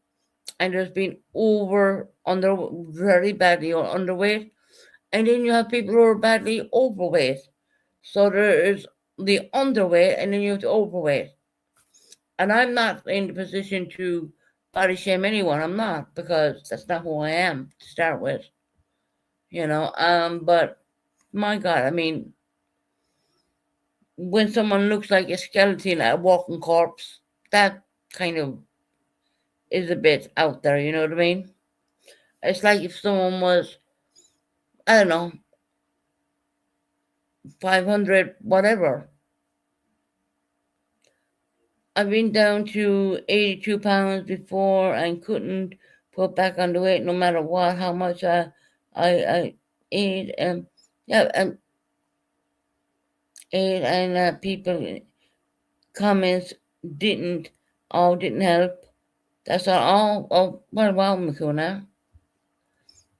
and there's been very badly or underweight, and then you have people who are badly overweight. So there is the underweight, and then you have the overweight. And I'm not in the position to body shame anyone. I'm not, because that's not who I am to start with. But my God, I mean, when someone looks like a skeleton, a walking corpse, that kind of is a bit out there, you know what I mean? It's like if someone was, I don't know, 500, whatever. I've been down to 82 pounds before and couldn't put back on the weight no matter what, how much I ate. Yeah, ate, and people comments didn't help. That's all. Oh, well, Makuna.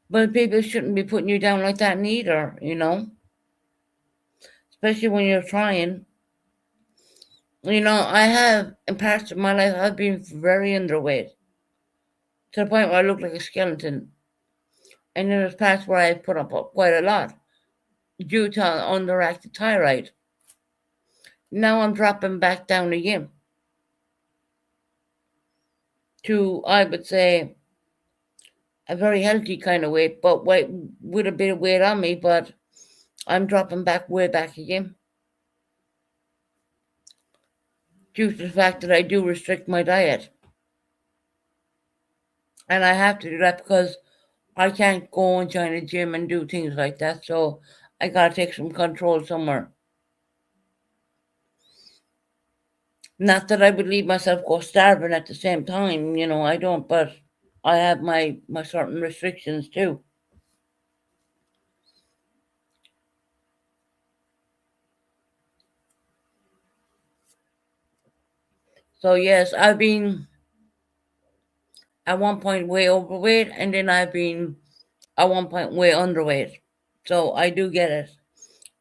But people shouldn't be putting you down like that neither, you know? Especially when you're trying. You know, I have, in parts of my life, I've been very underweight. To the point where I look like a skeleton. And then there's parts where I put up quite a lot due to underactive thyroid. Now I'm dropping back down again to, I would say, a very healthy kind of weight, but with a bit of weight on me, but I'm dropping back way back again due to the fact that I do restrict my diet. And I have to do that because I can't go and join a gym and do things like that. So I gotta take some control somewhere. Not that I would leave myself go starving at the same time, you know, I don't, but I have my certain restrictions too. So yes, I've been at one point way overweight and then I've been at one point way underweight. So I do get it.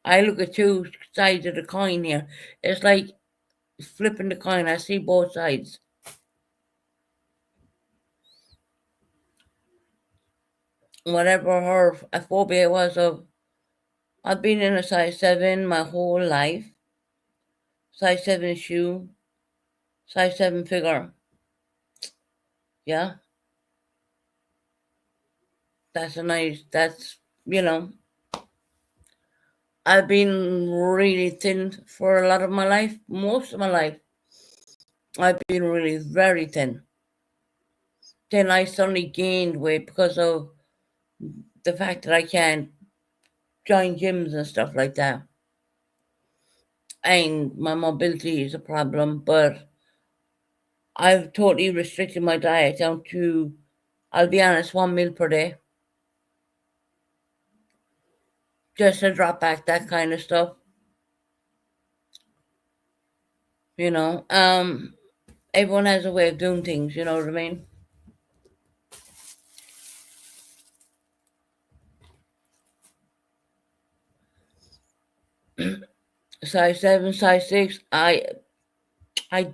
I look at two sides of the coin here. It's like flipping the coin. I see both sides. Whatever her phobia was of, I've been in a size 7 my whole life. Size 7 shoe, size 7 figure. Yeah, you know, I've been really thin for a lot of my life. Most of my life, I've been really very thin. Then I suddenly gained weight because of the fact that I can't join gyms and stuff like that. And my mobility is a problem, but I've totally restricted my diet down to, I'll be honest, 1 meal per day. Just to drop back that kind of stuff, you know. Everyone has a way of doing things, you know what I mean? Size 7, size 6, I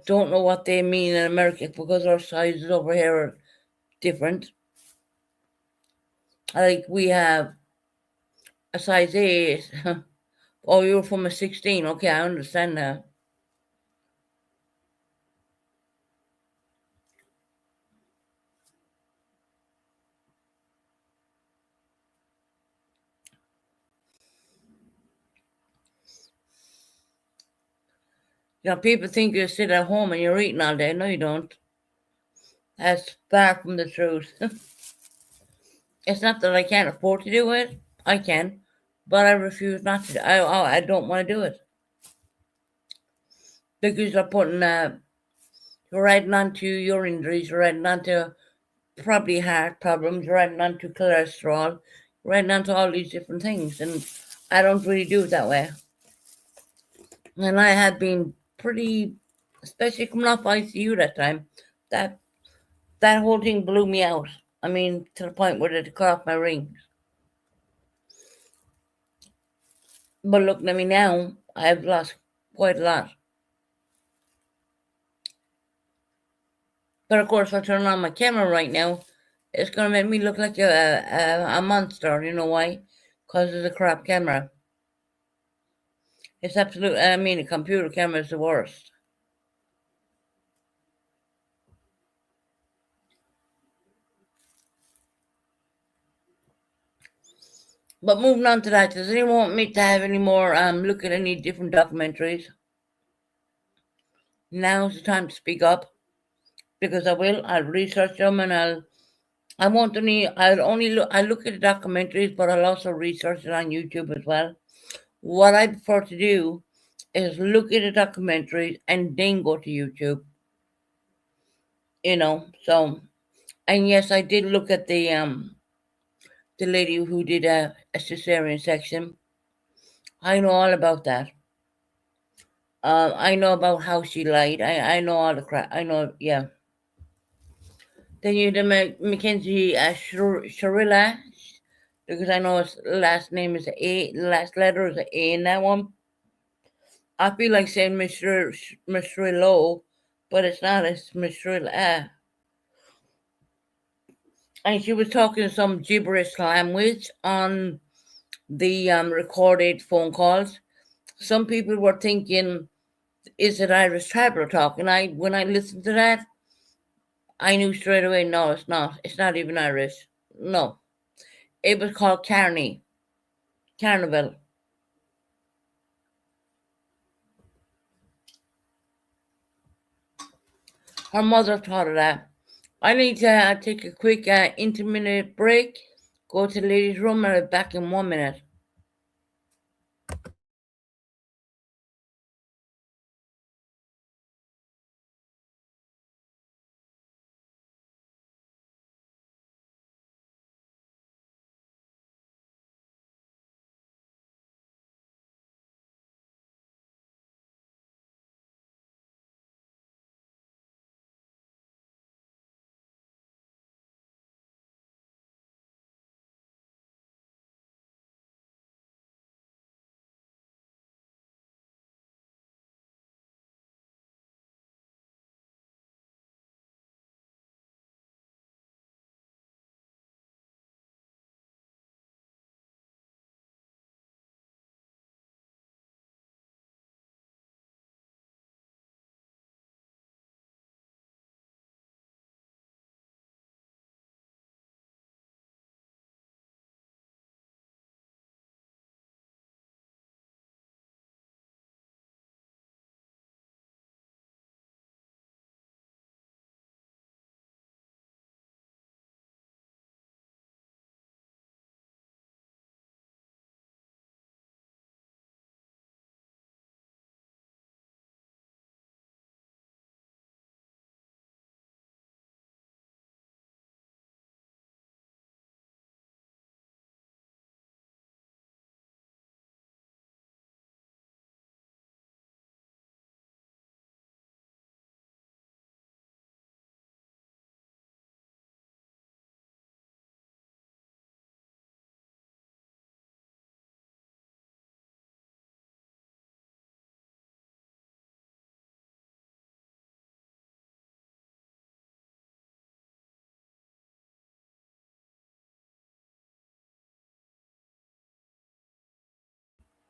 don't know what they mean in America because our sizes over here are different. Like we have a size 8. Oh, you're from a 16. Okay, I understand that. You know, people think you sit at home and you're eating all day. No, you don't. That's far from the truth. It's not that I can't afford to do it. I can, but I refuse not to. I don't want to do it because you're putting you're adding on to your injuries. You're adding on to probably heart problems. You're adding on to cholesterol. You're adding on to all these different things, and I don't really do it that way. And I had been pretty, especially coming off ICU that time. That that whole thing blew me out. I mean, to the point where they had to cut off my rings. But look at me now. I've lost quite a lot. But of course, if I turn on my camera right now, it's gonna make me look like a monster. You know why? Because it's a crap camera. It's absolute. I mean, a computer camera is the worst. But moving on to that, does anyone want me to have any more look at any different documentaries? Now's the time to speak up, because I will. I'll research them, and I'll look at the documentaries, but I'll also research it on YouTube as well. What I prefer to do is look at the documentaries and then go to YouTube. So, and yes, I did look at the lady who did a cesarean section. I know all about that. I know about how she lied. I know all the crap. I know, yeah. Then you the Mackenzie Sharilla, because I know his last name is A. The last letter is a A in that one. I feel like saying Mr. Low, but it's not. It's Mr. And she was talking some gibberish language on the recorded phone calls. Some people were thinking, is it Irish Traveller talking? When I listened to that, I knew straight away, no, it's not. It's not even Irish. No. It was called Carnival. Her mother taught her that. I need to take a quick intermittent break, go to the ladies' room, and I'll be back in 1 minute.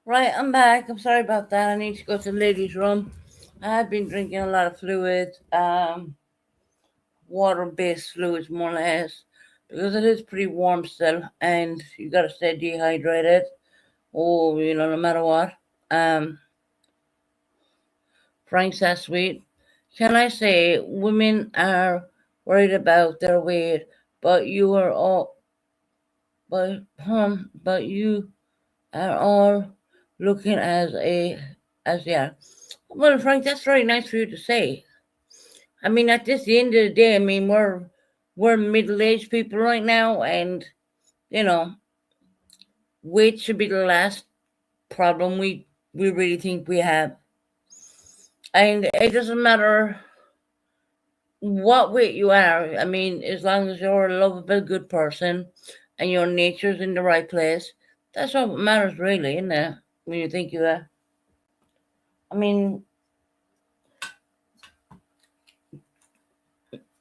Right, I'm back. I'm sorry about that. I need to go to the ladies' room. I've been drinking a lot of fluids, water-based fluids more or less, because it is pretty warm still, and you gotta stay dehydrated. Oh, no matter what. Frank says, sweet. Can I say women are worried about their weight, but you are all, but you are all looking as they are. Well, Frank, that's very nice for you to say. I mean, at the end of the day, I mean, we're middle-aged people right now, and you know, weight should be the last problem we really think we have. And it doesn't matter what weight you are. I mean, as long as you're a lovable, good person, and your nature's in the right place, that's all that matters, really, isn't it? When you think you are. I mean,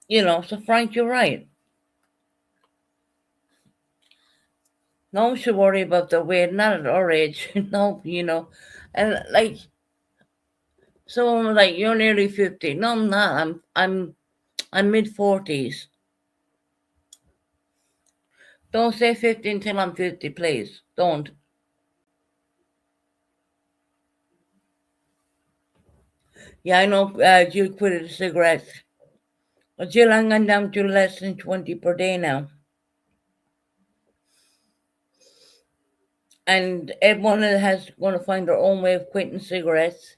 so Frank, you're right. No one should worry about their weight, not at our age. No, and like someone like you're nearly 50. No, I'm not. I'm mid 40s. Don't say 50 until I'm 50, please. Don't. Yeah, I know Jill quitted the cigarettes. Jill, I'm gone down to less than 20 per day now. And everyone has going to find their own way of quitting cigarettes,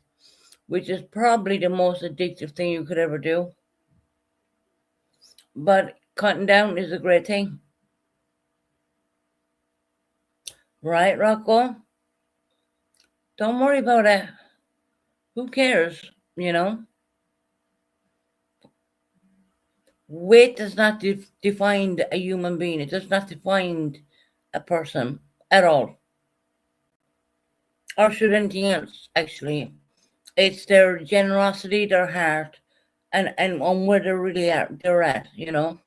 which is probably the most addictive thing you could ever do. But cutting down is a great thing. Right, Rocco? Don't worry about it. Who cares, you know? Weight does not define a human being. It does not define a person at all. Or should anything else, actually. It's their generosity, their heart, and on where they really are, they're at, you know?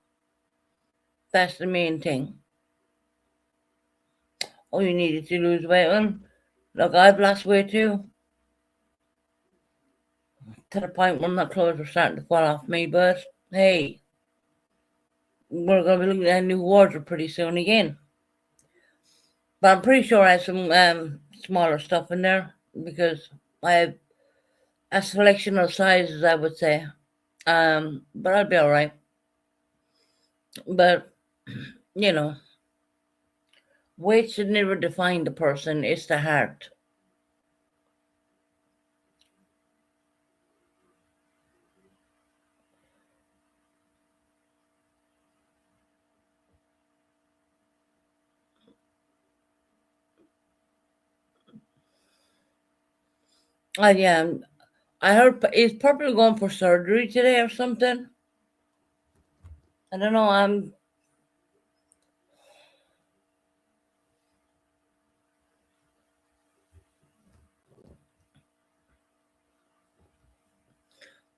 That's the main thing. Oh, you needed to lose weight. Well, look, I've lost weight too. To the point where my clothes are starting to fall off me, but hey, we're going to be looking at a new wardrobe pretty soon again. But I'm pretty sure I have some smaller stuff in there because I have a selection of sizes, I would say. But I'll be all right. But, you know, weight should never define the person, it's the heart. Yeah, I heard is Purple going for surgery today or something. I don't know.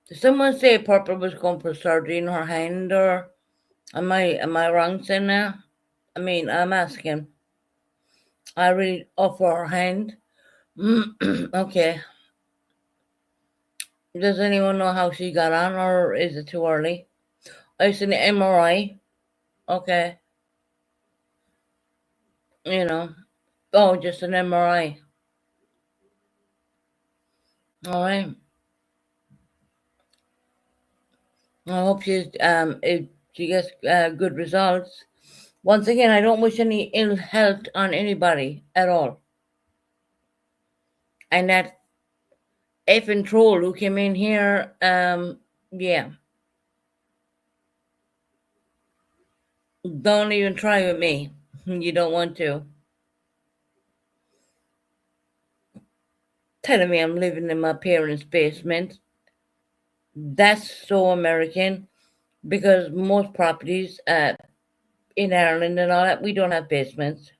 Did someone say Purple was going for surgery in her hand, or am I wrong saying that? I mean, I'm asking. I really offer her hand. Okay. Does anyone know how she got on, or is it too early? It's an MRI. Okay. You know. Oh, just an MRI. All right. I hope she gets good results. Once again, I don't wish any ill health on anybody at all. And that effing troll who came in here, yeah. Don't even try with me. You don't want to. Telling me I'm living in my parents' basement. That's so American because most properties in Ireland and all that, we don't have basements.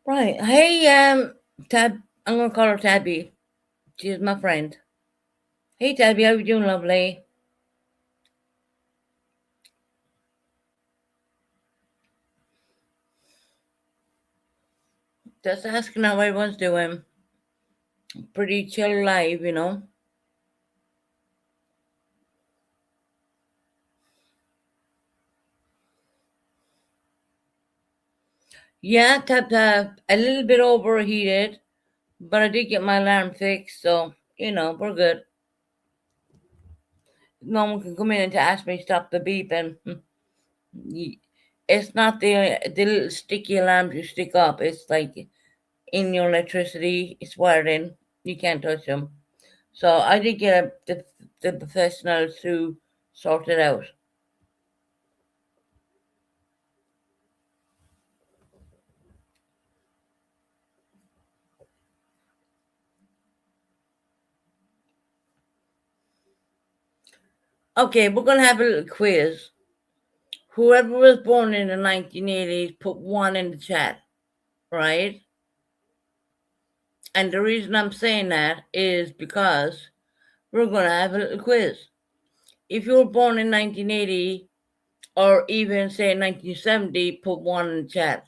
Right. Hey, Tab. I'm gonna call her Tabby. She's my friend. Hey, Tabby, how you doing, lovely? Just asking how everyone's doing. Pretty chill live, you know. Yeah, Tab, a little bit overheated, but I did get my alarm fixed, so you know we're good. No one can come in and ask me to stop the beeping. It's not the little sticky alarms you stick up. It's like in your electricity. It's wired in. You can't touch them. So I did get the professionals to sort it out. Okay, we're gonna have a little quiz. Whoever was born in the 1980s, put one in the chat, right? And the reason I'm saying that is because we're going to have a little quiz. If you were born in 1980 or even say 1970, put one in the chat.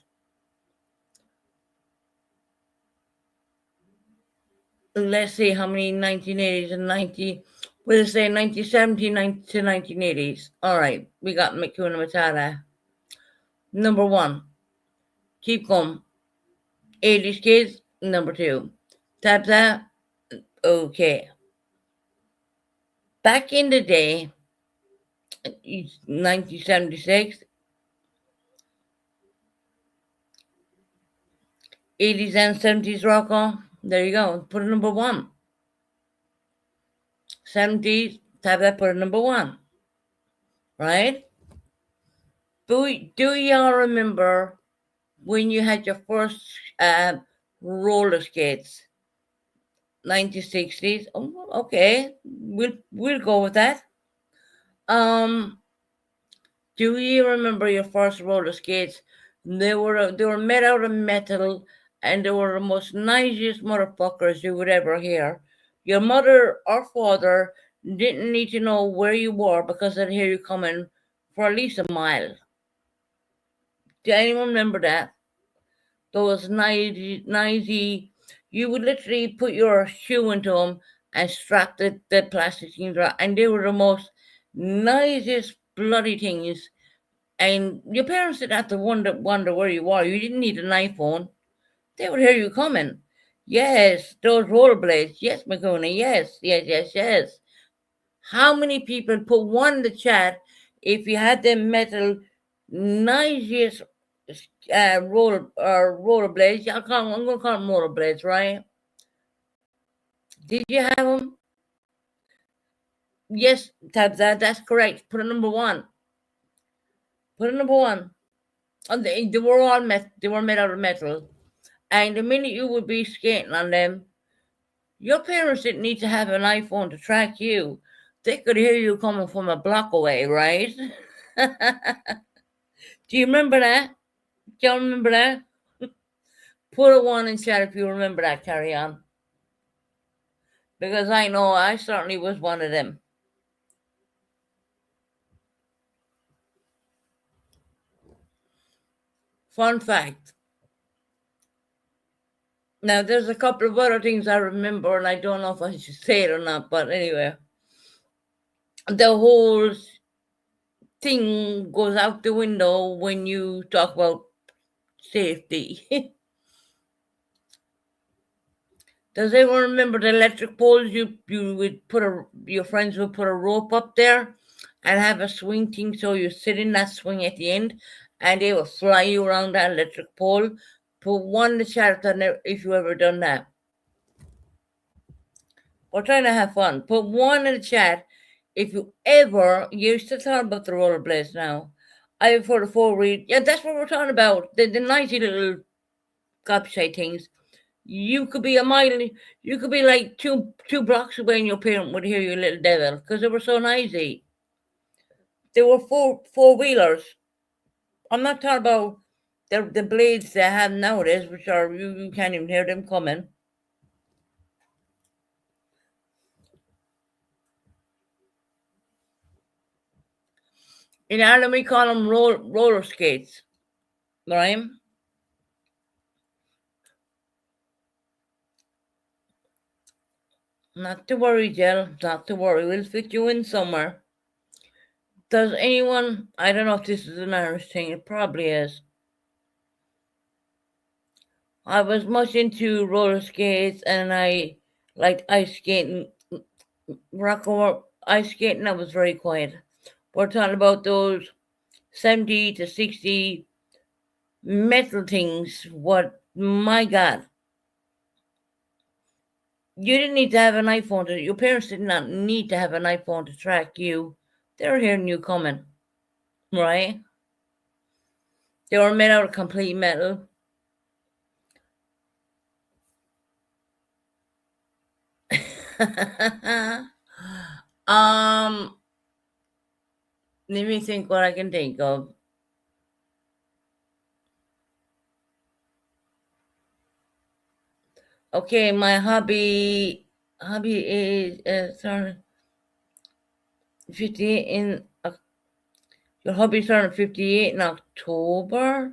let's see how many 1980s and 90, we'll say 1970 to 1980s. All right, we got Hakuna Matata. Number one, keep going. 80s kids, number two. Tap that, okay. Back in the day, 1976, 80s and 70s rock on. There you go. Put it number one. 70s, tap that, put it number one. Right? Do y'all remember when you had your first roller skates? 1960s. Oh, okay, we'll go with that. Do you remember your first roller skates? They were made out of metal, and they were the most nicest motherfuckers you would ever hear. Your mother or father didn't need to know where you were because they'd hear you coming for at least a mile. Do anyone remember that? Those nicey, you would literally put your shoe into them and strap the plastic things around, and they were the most nicest bloody things. And your parents didn't have to wonder where you are. You didn't need an iPhone. They would hear you coming. Yes, those rollerblades. Yes, Makuna. Yes. How many people put one in the chat if you had the metal nicest rollerblades? I'm gonna call them rollerblades, right? Did you have them? Yes, that's correct. Put a number one. Put a number one. And they were all they were made out of metal. And the minute you would be skating on them, your parents didn't need to have an iPhone to track you. They could hear you coming from a block away, right? Do you remember that? Do you remember that? Put a one in chat if you remember that. Carry on. Because I know I certainly was one of them. Fun fact. Now, there's a couple of other things I remember, and I don't know if I should say it or not, but anyway. The whole thing goes out the window when you talk about safety. Does anyone remember the electric poles? You would your friends would put a rope up there and have a swing thing, so you sit in that swing at the end, and they will fly you around that electric pole. Put one in the chat if you ever done that. We're trying to have fun. Put one in the chat if you ever used to talk about the rollerblades now. I for the full read. Yeah, that's what we're talking about. The nicey little copyright things. You could be a mile. You could be like two blocks away, and your parent would hear you, little devil, because they were so noisy. They were four wheelers. I'm not talking about the blades they have nowadays, which are you can't even hear them coming. In Ireland, we call them roller skates, right? Not to worry, Jill. Not to worry. We'll fit you in somewhere. Does anyone? I don't know if this is an Irish thing. It probably is. I was much into roller skates, and I liked ice skating. Rock over ice skating. I was very quiet. We're talking about those 70 to 60 metal things. What? My God. You didn't need to have an iPhone. Your parents did not need to have an iPhone to track you. They were hearing you coming, right? They were made out of complete metal. Let me think what I can think of. Okay, my hobby is 58 in your hobby started 58 in October.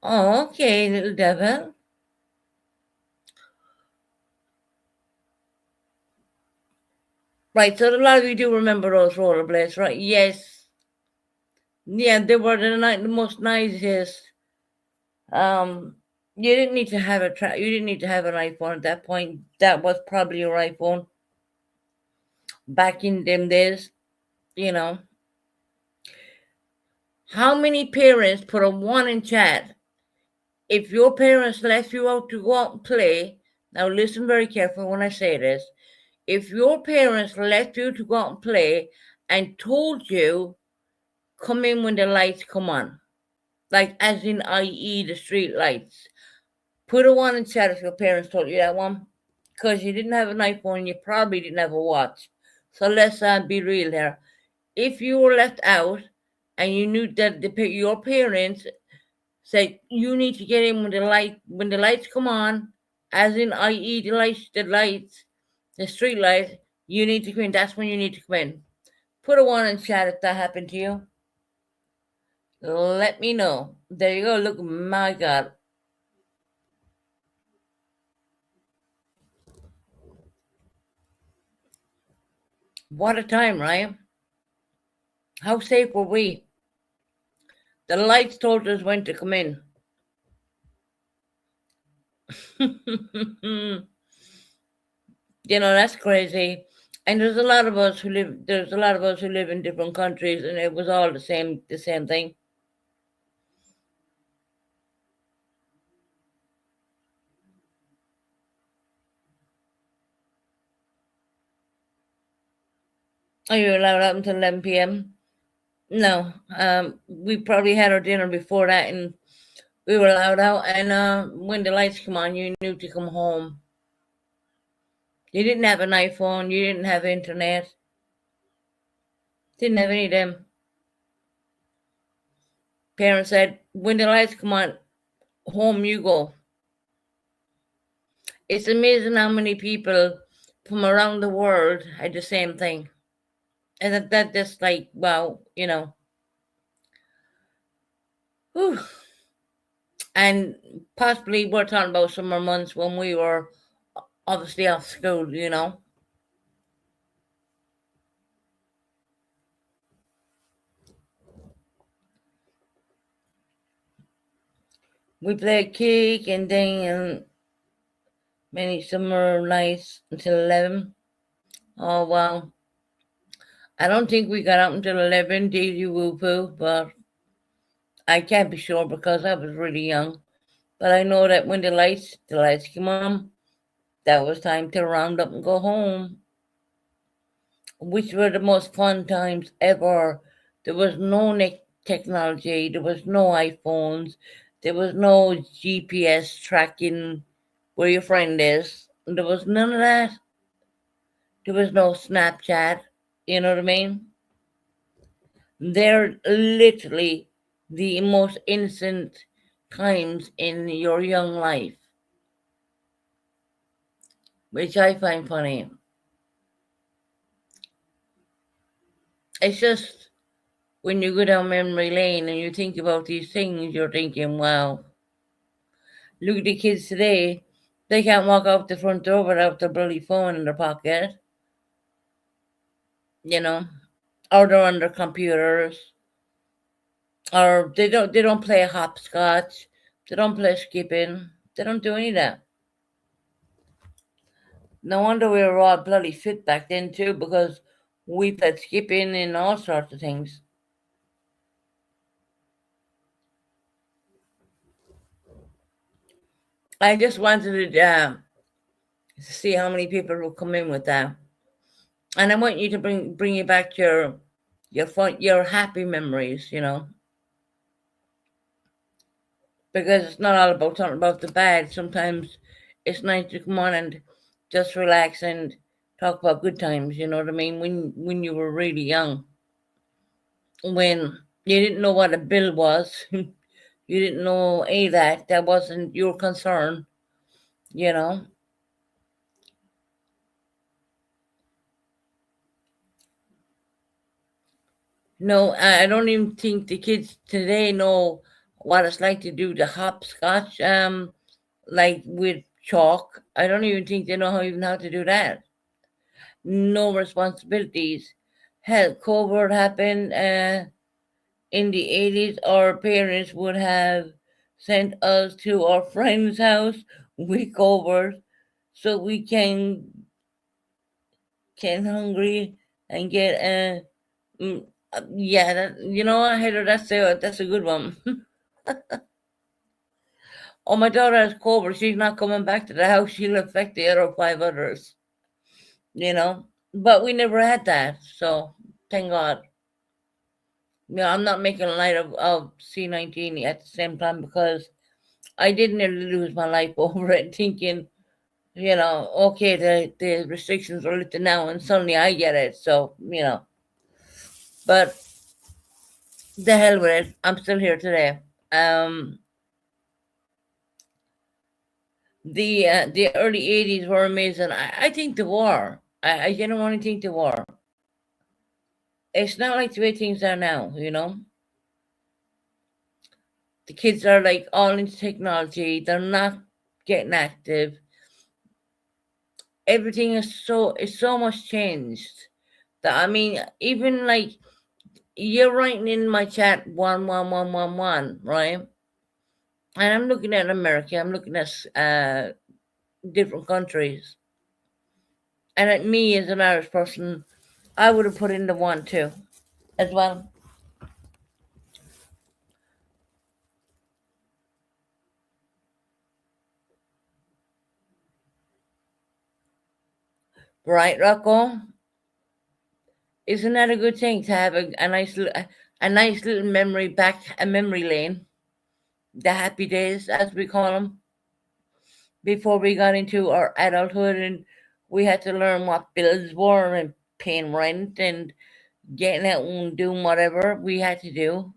Oh, okay, little devil. Right, so a lot of you do remember those rollerblades, right? Yes. Yeah, they were the most nicest. You didn't need to have you didn't need to have an iPhone at that point. That was probably your iPhone back in them days, you know. How many parents put a one in chat? If your parents left you out to go out and play, now listen very carefully when I say this. If your parents left you to go out and play and told you, come in when the lights come on, like as in i.e. the street lights, put a one in chat if your parents told you that one, because you didn't have an iPhone, you probably didn't have a watch. So let's be real here. If you were left out and you knew that your parents said you need to get in when the lights come on, as in i.e. the street lights, you need to come in. That's when you need to come in. Put a one in chat if that happened to you. Let me know. There you go. Look, my God. What a time, right? How safe were we? The lights told us when to come in. That's crazy. And there's a lot of us who live in different countries, and it was all the same thing. Are you allowed out until 11 p.m.? No. We probably had our dinner before that, and we were allowed out. And when the lights come on, you knew to come home. You didn't have an iPhone. You didn't have internet. Didn't have any of them. Parents said, when the lights come on, home you go. It's amazing how many people from around the world had the same thing. And that just like, wow, Whew. And possibly we're talking about summer months when we were obviously off school. We played cake and then many summer nights until 11. Oh, wow. I don't think we got up until 11, did you, Woo Poo? But I can't be sure because I was really young. But I know that when the lights came on, that was time to round up and go home, which were the most fun times ever. There was no technology, there was no iPhones, there was no GPS tracking where your friend is. There was none of that. There was no Snapchat. You know what I mean? They're literally the most innocent times in your young life, which I find funny. It's just when you go down memory lane and you think about these things, you're thinking, wow, look at the kids today. They can't walk out the front door without their bloody phone in their pocket, you know, or they're on their computers, or they don't play hopscotch, they don't play skipping, they don't do any of that. No wonder we were all bloody fit back then too, because we played skipping and all sorts of things. I just wanted to see how many people will come in with that, and I want you to bring you back to your happy memories, because it's not all about talking about the bad. Sometimes it's nice to come on and just relax and talk about good times. You know what I mean? When you were really young, when you didn't know what a bill was, you didn't know any of that. That wasn't your concern. You know. No, I don't even think the kids today know what it's like to do the hopscotch, like with chalk. I don't even think they know how to do that. no responsibilities. Hell, COVID happened in the 80s. Our parents would have sent us to our friend's house week over so we can hungry and get yeah, you know what, Heather, that's a good one. Oh, my daughter has COVID. She's not coming back to the house. She'll affect the other five others, you know. But we never had that, so thank God. Yeah, I'm not making light of C19 at the same time because I did nearly lose my life over it, thinking, okay, the restrictions are lifted now, and suddenly I get it. So, but the hell with it. I'm still here today. Um, the early '80s were amazing. I think the war. I genuinely think the war. It's not like the way things are now. The kids are like all into technology. They're not getting active. Everything is so much changed. That I mean, even like you're writing in my chat 11111, right? And I'm looking at America. I'm looking at different countries. And at me as an Irish person, I would have put in the one too, as well. Right, Rocco? Isn't that a good thing to have a nice little memory back, a memory lane? The happy days, as we call them, before we got into our adulthood and we had to learn what bills were and paying rent and getting out and doing whatever we had to do.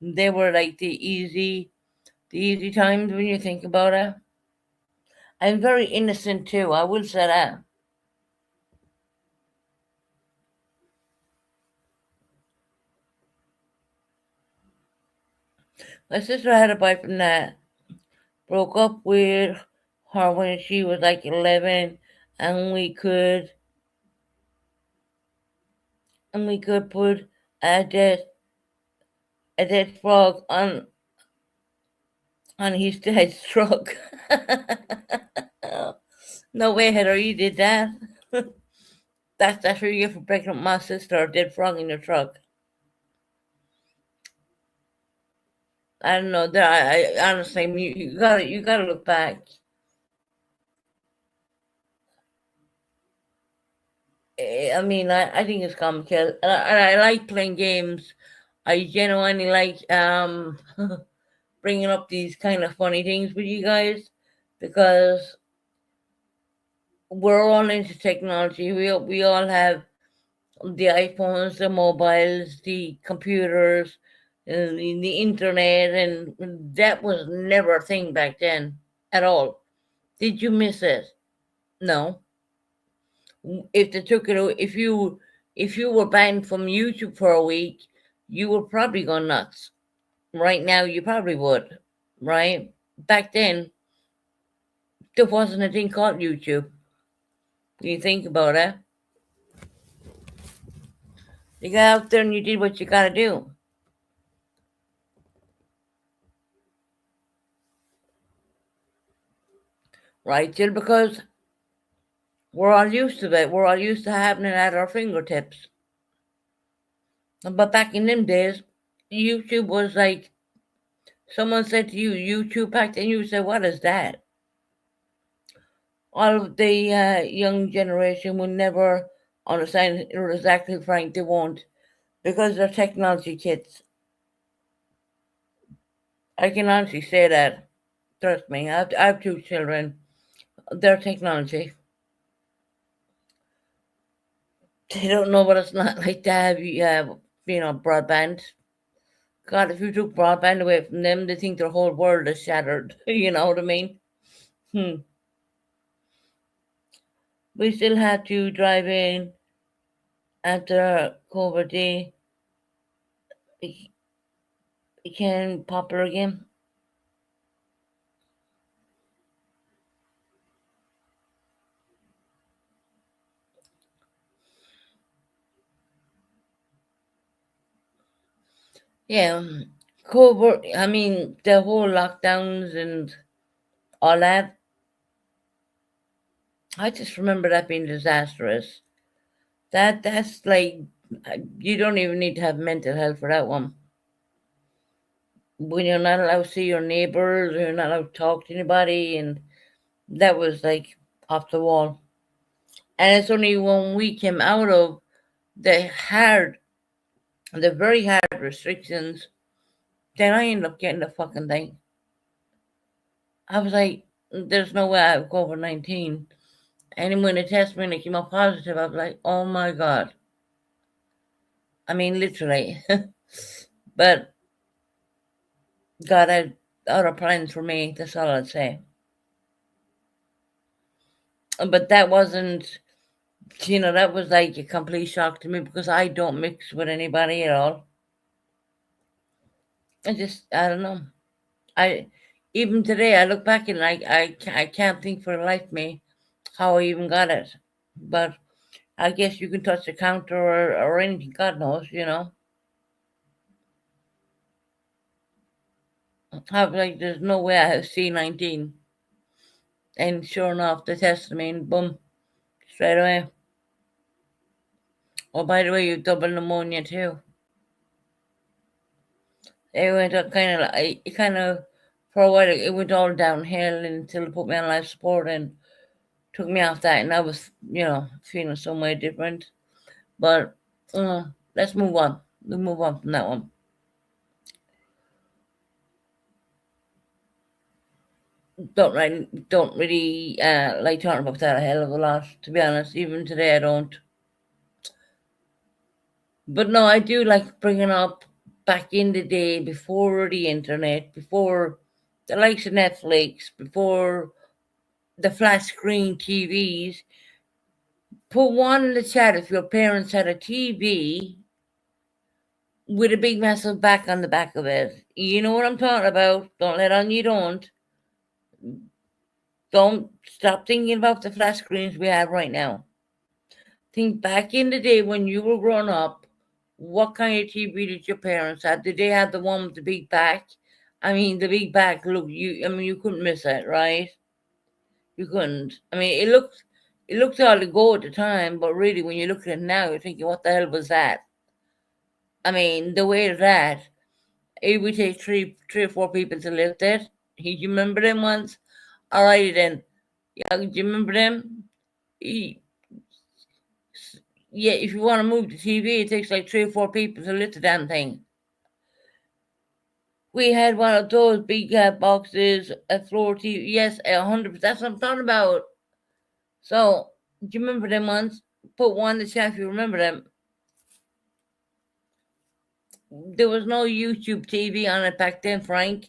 They were like the easy times when you think about it. I'm very innocent too, I will say that. My sister had a boyfriend that broke up with her when she was like 11, and we could put a dead frog on his dead truck. No way, Heather, you did that. That's what you get for breaking up my sister, a dead frog in your truck. I don't know. That I honestly, you gotta look back. I mean, I think it's complicated, and I like playing games. I genuinely like bringing up these kind of funny things with you guys because we're all into technology. We all have the iPhones, the mobiles, the computers, the internet, and that was never a thing back then at all. Did you miss it? No. If they took it, if you were banned from YouTube for a week, you would probably go nuts. Right now, you probably would, right? Back then, there wasn't a thing called YouTube. You think about it. You got out there and you did what you gotta do, right? Just because we're all used to it. We're all used to having it at our fingertips. But back in them days, YouTube was like someone said to you, YouTube back then, you said, "What is that?" All of the young generation will never understand it exactly, Frank. They won't because they're technology kids. I can honestly say that. Trust me. I have two children. They're technology. They don't know what it's not like to have broadband. God, if you took broadband away from them, they think their whole world is shattered. You know what I mean? Hmm. We still had to drive in after COVID. Became popular again. Yeah, COVID. I mean, the whole lockdowns and all that. I just remember that being disastrous. That's like you don't even need to have mental health for that one. When you're not allowed to see your neighbors, you're not allowed to talk to anybody, and that was like off the wall. And it's only when we came out of the hard, the very hard restrictions, then I ended up getting the fucking thing. I was like, there's no way I have COVID-19. And when they tested me and it came up positive, I was like, oh my God. I mean, literally. But God had other plans for me. That's all I'd say. But that wasn't, that was like a complete shock to me because I don't mix with anybody at all. I don't know. I Even today, I look back and I can't think for the life of me how I even got it. But I guess you can touch the counter or anything. God knows. I was like, there's no way I have C19. And sure enough, they tested me and boom, straight away. Oh, by the way, you double pneumonia too. It went up for a while, it went all downhill until they put me on life support and took me off that. And I was, feeling some way different. But let's move on. We'll move on from that one. Don't really like talking about that a hell of a lot, to be honest. Even today, I don't. But no, I do like bringing up back in the day before the internet, before the likes of Netflix, before the flat screen TVs. Put one in the chat if your parents had a TV with a big massive back on the back of it. You know what I'm talking about. Don't let on you don't. Don't stop thinking about the flat screens we have right now. Think back in the day when you were growing up, what kind of TV did your parents have? Did they have the one with the big back? I mean, the big back look. You couldn't miss it, right? You couldn't. I mean, it looked all to go at the time, but really, when you look at it now, you're thinking, what the hell was that? I mean, the way that it would take three or four people to lift it. You remember them ones? Alrighty then. Yeah, do you remember them? He, yeah, if you want to move the TV, it takes like three or four people to lift the damn thing. We had one of those big boxes, a floor TV. Yes, 100%. That's what I'm talking about. So, do you remember them ones? Put one in the chat if you remember them. There was no YouTube TV on it back then, Frank.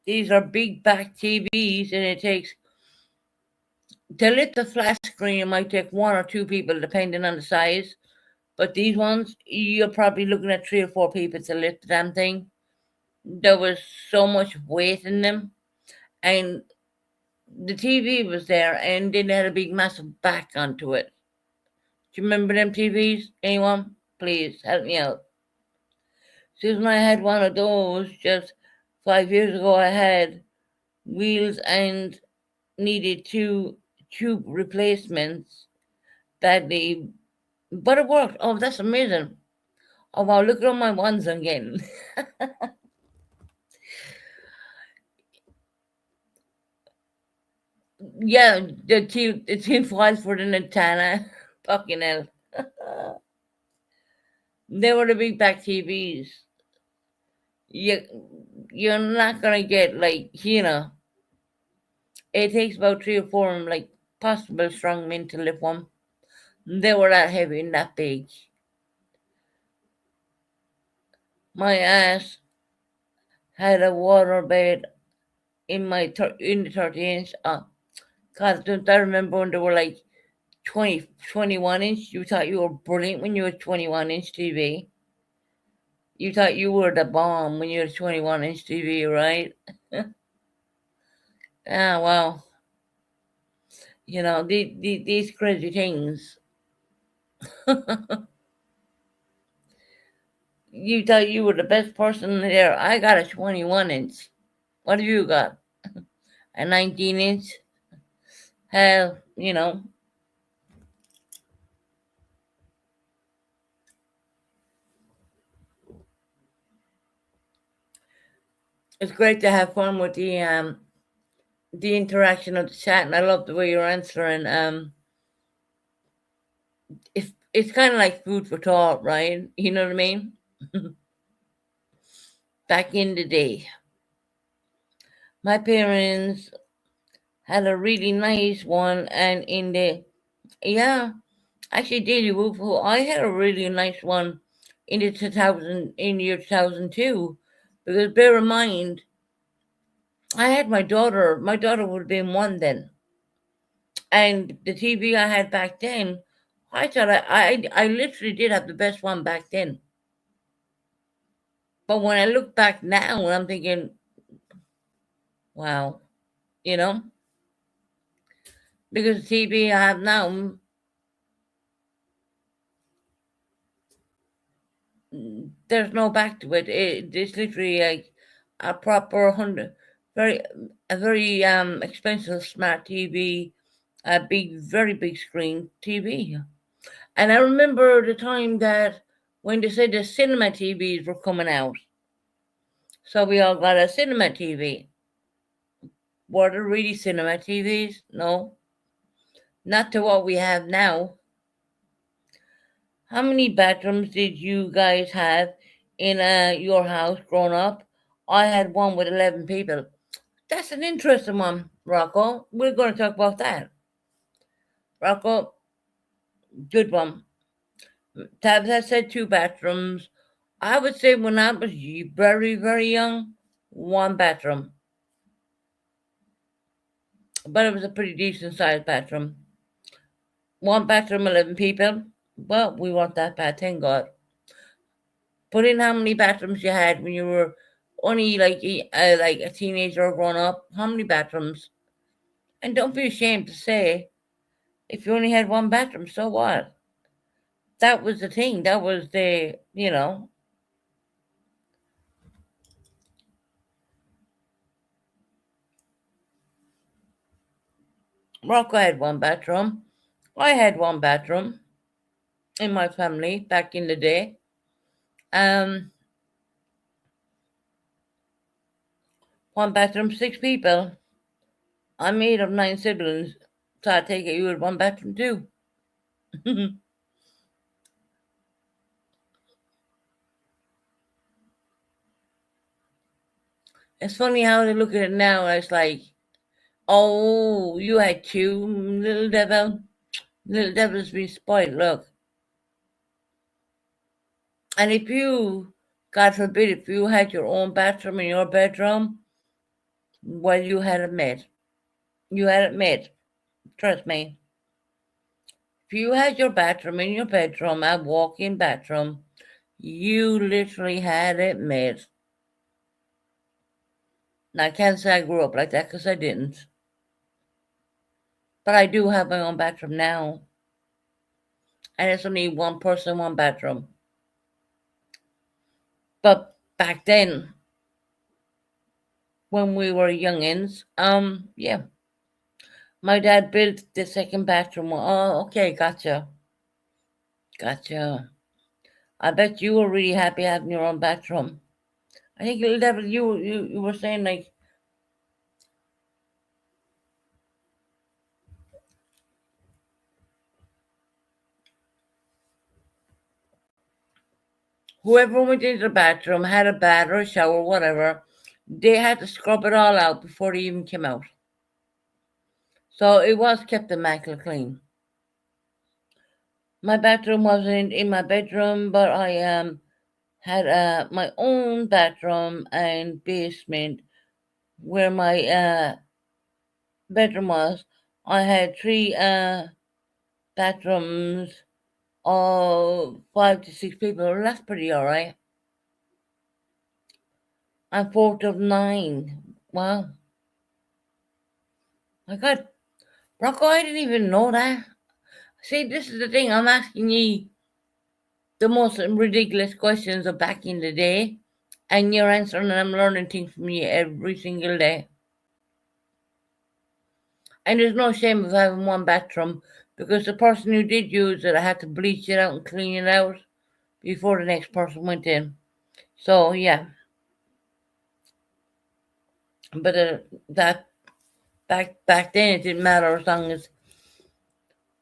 These are big back TVs, and it takes to lift the flat screen. It might take one or two people, depending on the size. But these ones, you're probably looking at three or four people to lift the damn thing. There was so much weight in them, and the TV was there, and then they had a big, massive back onto it. Do you remember them TVs? Anyone? Please help me out. Susan, I had one of those just 5 years ago. I had wheels and needed two tube replacements badly, but it worked. Oh, that's amazing. Oh wow, look at all my ones I'm getting. Yeah, the team files for the Nintana. Fucking hell. They were the big back TVs. You're not gonna get it takes about three or four like possible strong men to lift one. They were that heavy and that big. My ass had a water bed in the 30 inch. God, don't I remember when they were like 21 inch? You thought you were brilliant when you were 21 inch TV. You thought you were the bomb when you were 21 inch TV, right? Ah, well, these crazy things. You thought you were the best person there. I got a 21 inch. What have you got? A 19 inch? Hell, it's great to have fun with the interaction of the chat, and I love the way you're answering. It's kind of like food for thought, right? You know what I mean? Back in the day, my parents had a really nice one, and yeah, actually, Daily Whoop, I had a really nice one in year 2002, because bear in mind, I had my daughter. My daughter would have been one then, and the TV I had back then, I thought I literally did have the best one back then. But when I look back now, I'm thinking, wow, you know, because the TV I have now, there's no back to it. It's literally like a proper very a very expensive smart TV, a big, very big screen TV. And I remember the time that when they said the cinema TVs were coming out, so we all got a cinema TV. Were there really cinema TVs? No, not to what we have now. How many bedrooms did you guys have in your house growing up? I had one with 11 people. That's an interesting one, Rocco. We're going to talk about that. Rocco, good one. Tabitha said two bedrooms. I would say when I was very, very young, one bedroom. But it was a pretty decent sized bedroom. One bedroom, 11 people. Well, we weren't that bad, thank God. Put in how many bathrooms you had when you were only like a teenager or grown up. How many bathrooms? And don't be ashamed to say if you only had one bathroom, so what? That was the thing. That was the. Rocco had one bathroom. I had one bathroom in my family back in the day. Um, One bathroom, six people. I'm made of nine siblings, so I take it you had one bathroom too. It's funny how they look at it now. It's like, oh, you had two, little devil. Little devil's been spoiled. Look, and if you, God forbid, if you had your own bathroom in your bedroom, well, you had it made. You had it made. Trust me. If you had your bathroom in your bedroom, a walk-in bathroom, you literally had it made. Now, I can't say I grew up like that because I didn't. But I do have my own bathroom now. And it's only one person, one bathroom. But back then, when we were youngins, yeah. My dad built the second bathroom. Oh, okay, gotcha. Gotcha. I bet you were really happy having your own bathroom. I think, Little Devil, you were saying like whoever went into the bathroom had a bath or a shower, whatever, they had to scrub it all out before they even came out. So it was kept immaculate clean. My bathroom wasn't in my bedroom, but I had my own bathroom and basement where my bedroom was. I had three bathrooms of 5 to 6 people. Well, that's pretty all right. I'm fourth of nine. Wow. My God. Rocco, I didn't even know that. See, this is the thing. I'm asking ye the most ridiculous questions of back in the day, and you're answering, and I'm learning things from you every single day. And there's no shame of having one bathroom, because the person who did use it, I had to bleach it out and clean it out before the next person went in. So yeah, but that back then it didn't matter as long as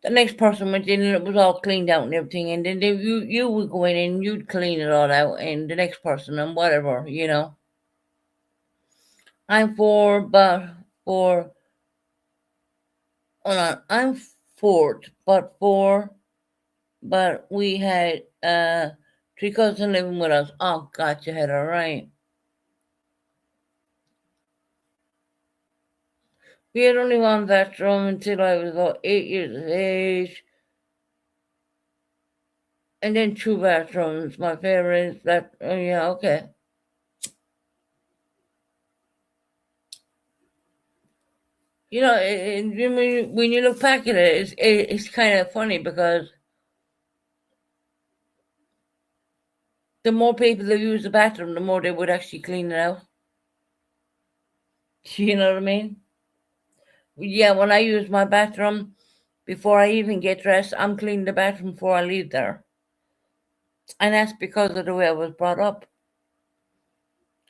the next person went in and it was all cleaned out and everything, and then you would go in and you'd clean it all out, and the next person and whatever, you know. I'm four, but four. Hold on, I'm fourth, but four. But we had three cousins living with us. Oh, gotcha, Heather, right. We had only one bathroom until I was about 8 years of age. And then two bathrooms. My parents, that, oh yeah, okay. You know, when you look back at it, it's kind of funny because the more people that use the bathroom, the more they would actually clean it out. You know what I mean? Yeah, when I use my bathroom, before I even get dressed, I'm cleaning the bathroom before I leave there. And that's because of the way I was brought up.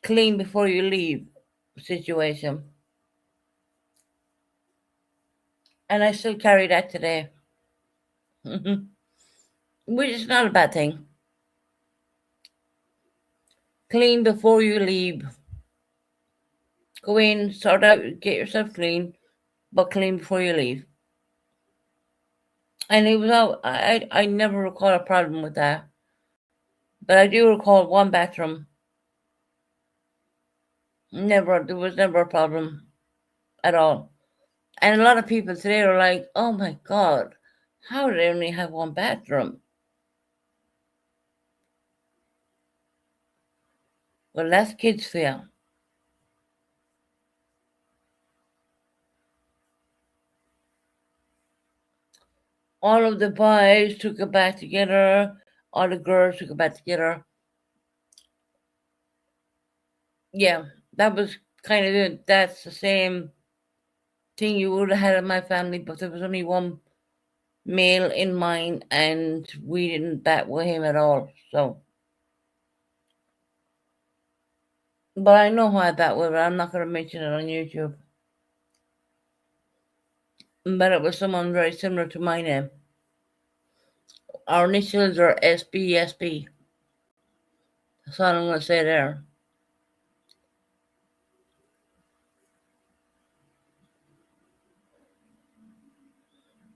Clean before you leave situation. And I still carry that today. Which is not a bad thing. Clean before you leave. Go in, sort out, get yourself clean, but clean before you leave. And it was all, I never recall a problem with that. But I do recall one bathroom. There was never a problem at all. And a lot of people today are like, oh my God, how do they only have one bathroom? Well, that's kids' fear. All of the boys took it back together. All the girls took it back together. Yeah, that was kind of it. That's the same thing you would have had in my family, but there was only one male in mine, and we didn't bat with him at all. So, but I know who I bat with, but I'm not going to mention it on YouTube. But it was someone very similar to my name. Our initials are SBSB. That's all I'm going to say there.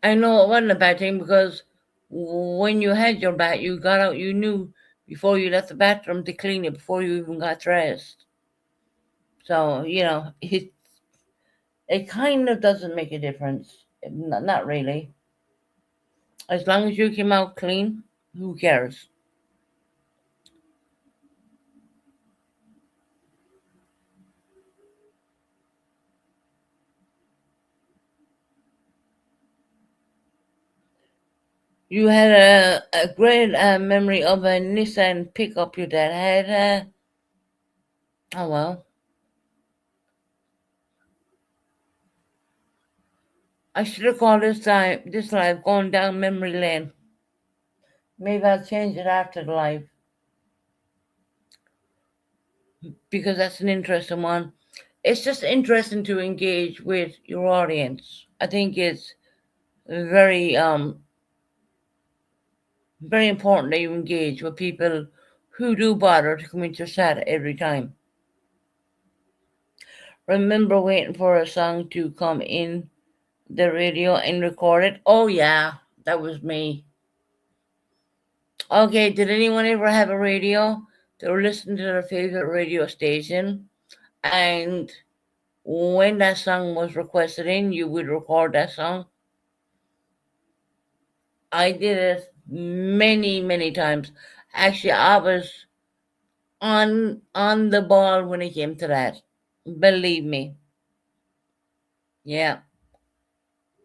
I know it wasn't a bad thing because when you had your bat, you got out, you knew before you left the bathroom to clean it before you even got dressed. So, it kind of doesn't make a difference. Not really. As long as you came out clean, who cares? You had a great memory of a Nissan pickup your dad had. Oh, well. I should have called this live going down memory lane. Maybe I'll change it after the live because that's an interesting one. It's just interesting to engage with your audience. I think it's very very important that you engage with people who do bother to come into your chat every time. Remember waiting for a song to come in the radio and record it? Oh yeah, that was me. Okay, did anyone ever have a radio? They were listening to their favorite radio station, and when that song was requested in, you would record that song. I did it many, many times. Actually, I was on the ball when it came to that. Believe me. Yeah.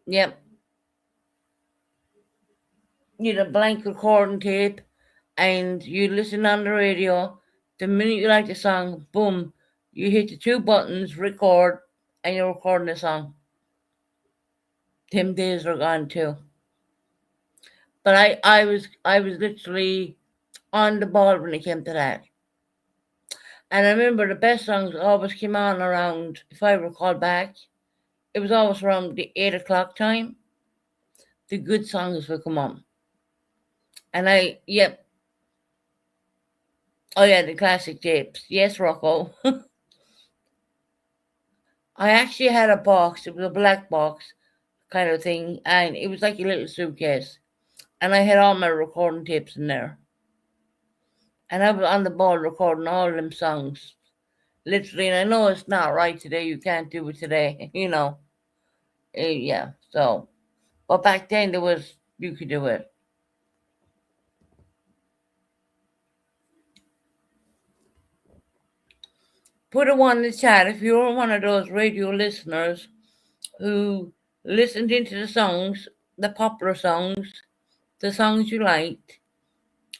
Yep. You had a blank recording tape, and you listen on the radio. The minute you like the song, boom, you hit the two buttons, record, and you're recording the song. Them days are gone too. But I was literally on the ball when it came to that. And I remember the best songs always came on around, if I recall back, it was always around the 8 o'clock time. The good songs would come on. And yep. Oh yeah, the classic tapes. Yes, Rocco. I actually had a box. It was a black box kind of thing, and it was like a little suitcase. And I had all my recording tapes in there. And I was on the ball recording all them songs. Literally, and I know it's not right today. You can't do it today, Yeah, so. But back then, you could do it. Put a one in the chat if you're one of those radio listeners who listened into the songs, the popular songs, the songs you liked,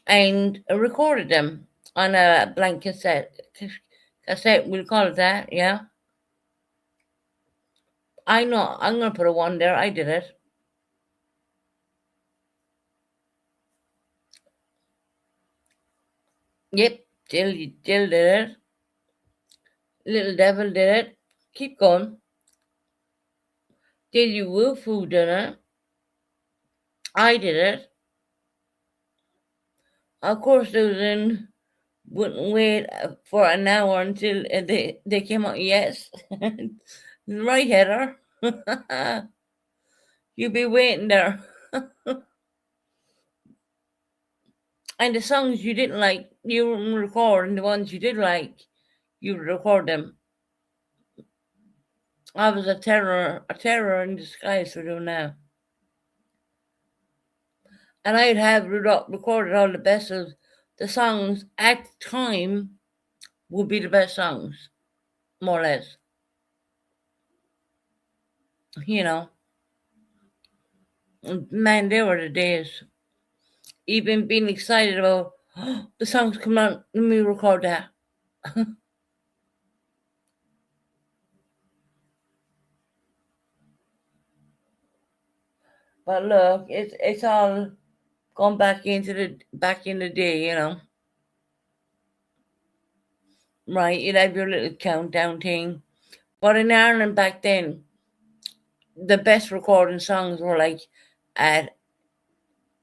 and recorded them on a blank cassette. Cassette, we'll call it that, yeah? I know, I'm going to put a one there. I did it. Yep, Jill did it. Little Devil did it. Keep going. Did you Woo did it? I did it. Of course, Susan wouldn't wait for an hour until they came out. Yes. Right, Heather. You be waiting there. And the songs you didn't like, you wouldn't record, and the ones you did like, you would record them. I was a terror in disguise for doing that. And I'd have recorded all the best of the songs at the time would be the best songs, more or less. You know, man, there were the days. Even being excited about the songs coming out, let me record that. But look, it's all gone back in the day, Right, you'd have your little countdown thing. But in Ireland back then, the best recording songs were like at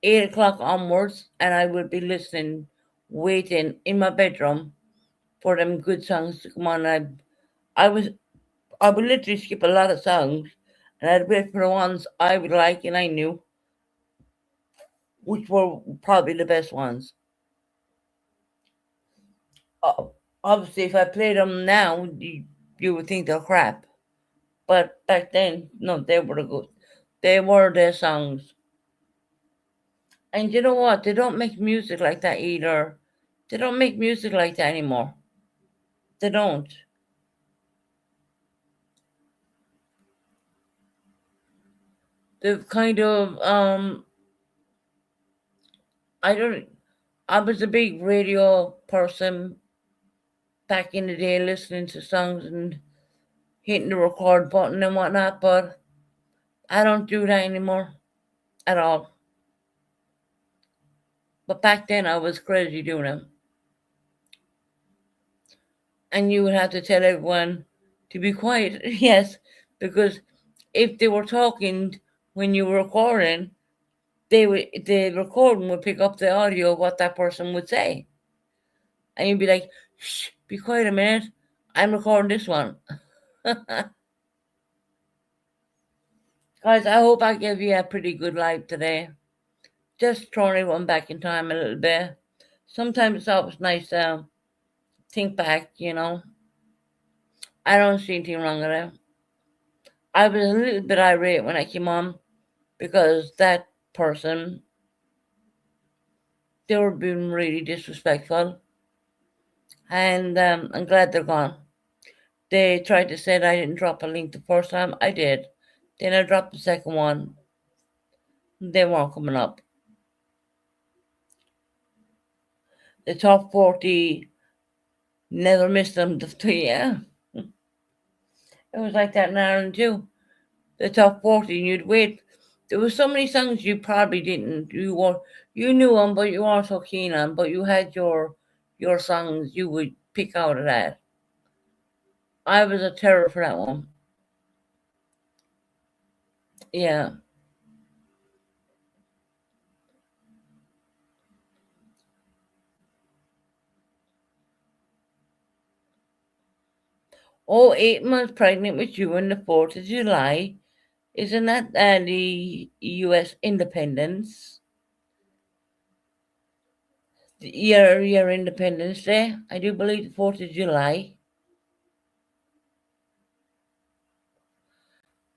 8 o'clock onwards, and I would be listening, waiting in my bedroom for them good songs to come on. I would literally skip a lot of songs, and I'd wait for the ones I would like and I knew, which were probably the best ones. Obviously, if I played them now, you would think they're crap. But back then, no, they were good. They were their songs. And you know what? They don't make music like that either. They don't make music like that anymore. They don't. They've kind of I was a big radio person back in the day, listening to songs and hitting the record button and whatnot, but I don't do that anymore at all. But back then I was crazy doing them. And you would have to tell everyone to be quiet. Yes, because if they were talking when you were recording, the recording would pick up the audio of what that person would say. And you'd be like, shh, be quiet a minute. I'm recording this one. Guys, I hope I gave you a pretty good life today. Just throwing everyone back in time a little bit. Sometimes it's always nice to think back. I don't see anything wrong with it. I was a little bit irate when I came on because that person, they were being really disrespectful. And I'm glad they're gone. They tried to say that I didn't drop a link the first time. I did. Then I dropped the second one. They weren't coming up. The top 40 never missed them. Yeah, it was like that in Ireland too. The top 40, and you'd wait. There were so many songs you probably didn't. You knew them, but you weren't so keen on. But you had your songs you would pick out of that. I was a terror for that one. Yeah. Oh, 8 months pregnant with you on the 4th of July. Isn't that the U.S. independence? Your Independence Day? I do believe the 4th of July.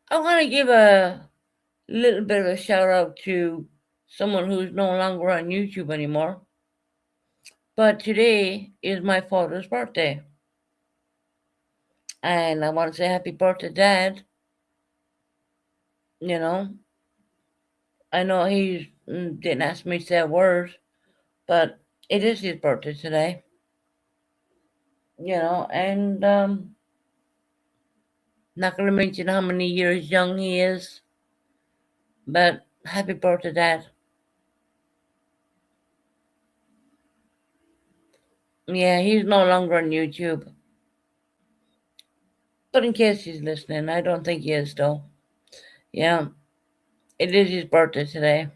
I want to give a little bit of a shout out to someone who's no longer on YouTube anymore. But today is my father's birthday. And I want to say happy birthday, Dad. You know, I know he didn't ask me to say a word, but it is his birthday today. And not going to mention how many years young he is, but happy birthday, Dad. Yeah, he's no longer on YouTube. But in case he's listening, I don't think he is, though. Yeah, it is his birthday today.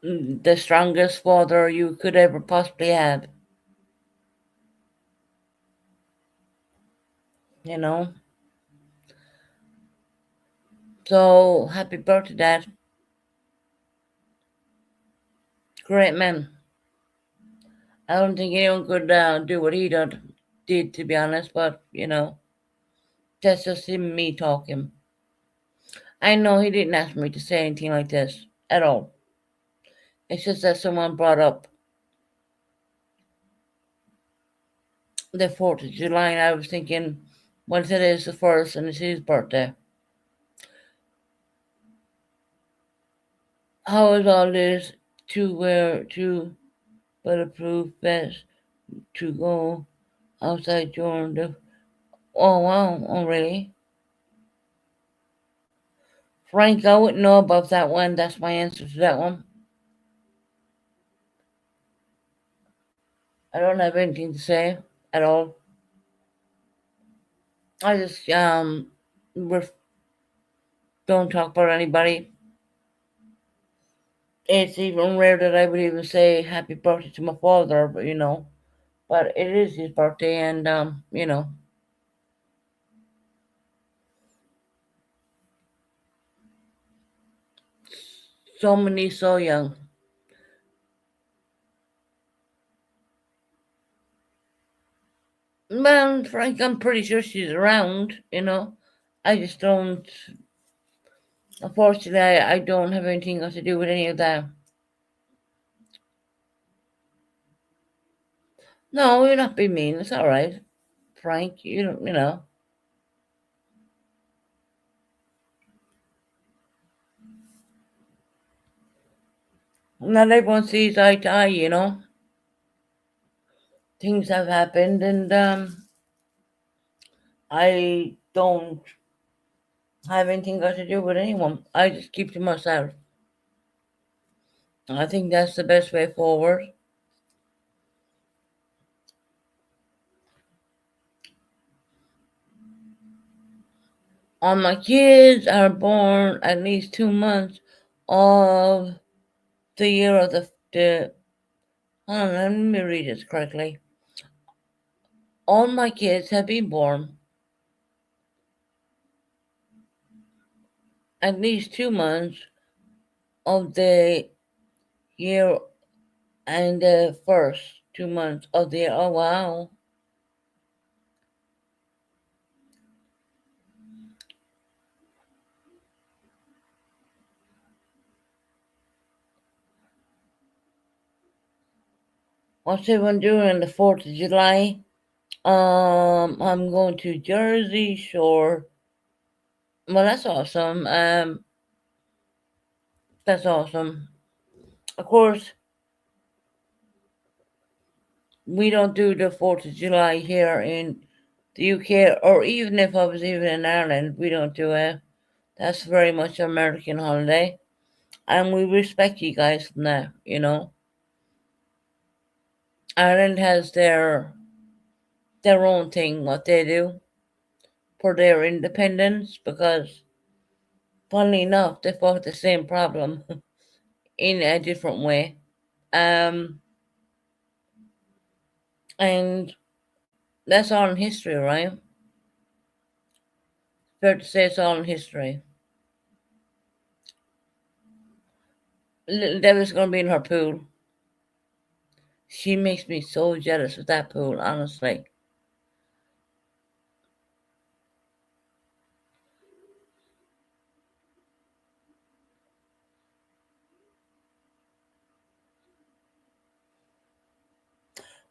The strongest father you could ever possibly have. You know? So, happy birthday, Dad. Great man. I don't think anyone could do what he did, to be honest, but, that's just me talking. I know he didn't ask me to say anything like this at all. It's just that someone brought up the 4th of July, and I was thinking, well, today is the 1st, and it's his birthday. How is all this to wear to bulletproof vest to go outside during the... Oh, wow. Oh, really? Frank, I wouldn't know about that one. That's my answer to that one. I don't have anything to say at all. I just don't talk about anybody. It's even rare that I would even say happy birthday to my father, but it is his birthday, and so many so young. Well, Frank, I'm pretty sure she's around. I just don't. Unfortunately, I don't have anything else to do with any of that. No, you're not being mean. It's all right, Frank. You don't. Not everyone sees eye to eye. Things have happened, and I don't have anything got to do with anyone. I just keep to myself. I think that's the best way forward. All my kids are born at least 2 months of the year of the hold on, let me read this correctly. All my kids have been born at least 2 months of the year and the first 2 months of the year. Oh, wow. What's everyone doing on the 4th of July? I'm going to Jersey Shore. Well, that's awesome. That's awesome. Of course, we don't do the 4th of July here in the UK, or even if I was even in Ireland, we don't do it. That's very much an American holiday. And we respect you guys from that, you know. Ireland has their own thing, what they do for their independence, because funnily enough, they fought the same problem in a different way. And that's all in history, right? Fair to say it's all in history. Little Debbie's gonna be in her pool. She makes me so jealous of that pool, honestly.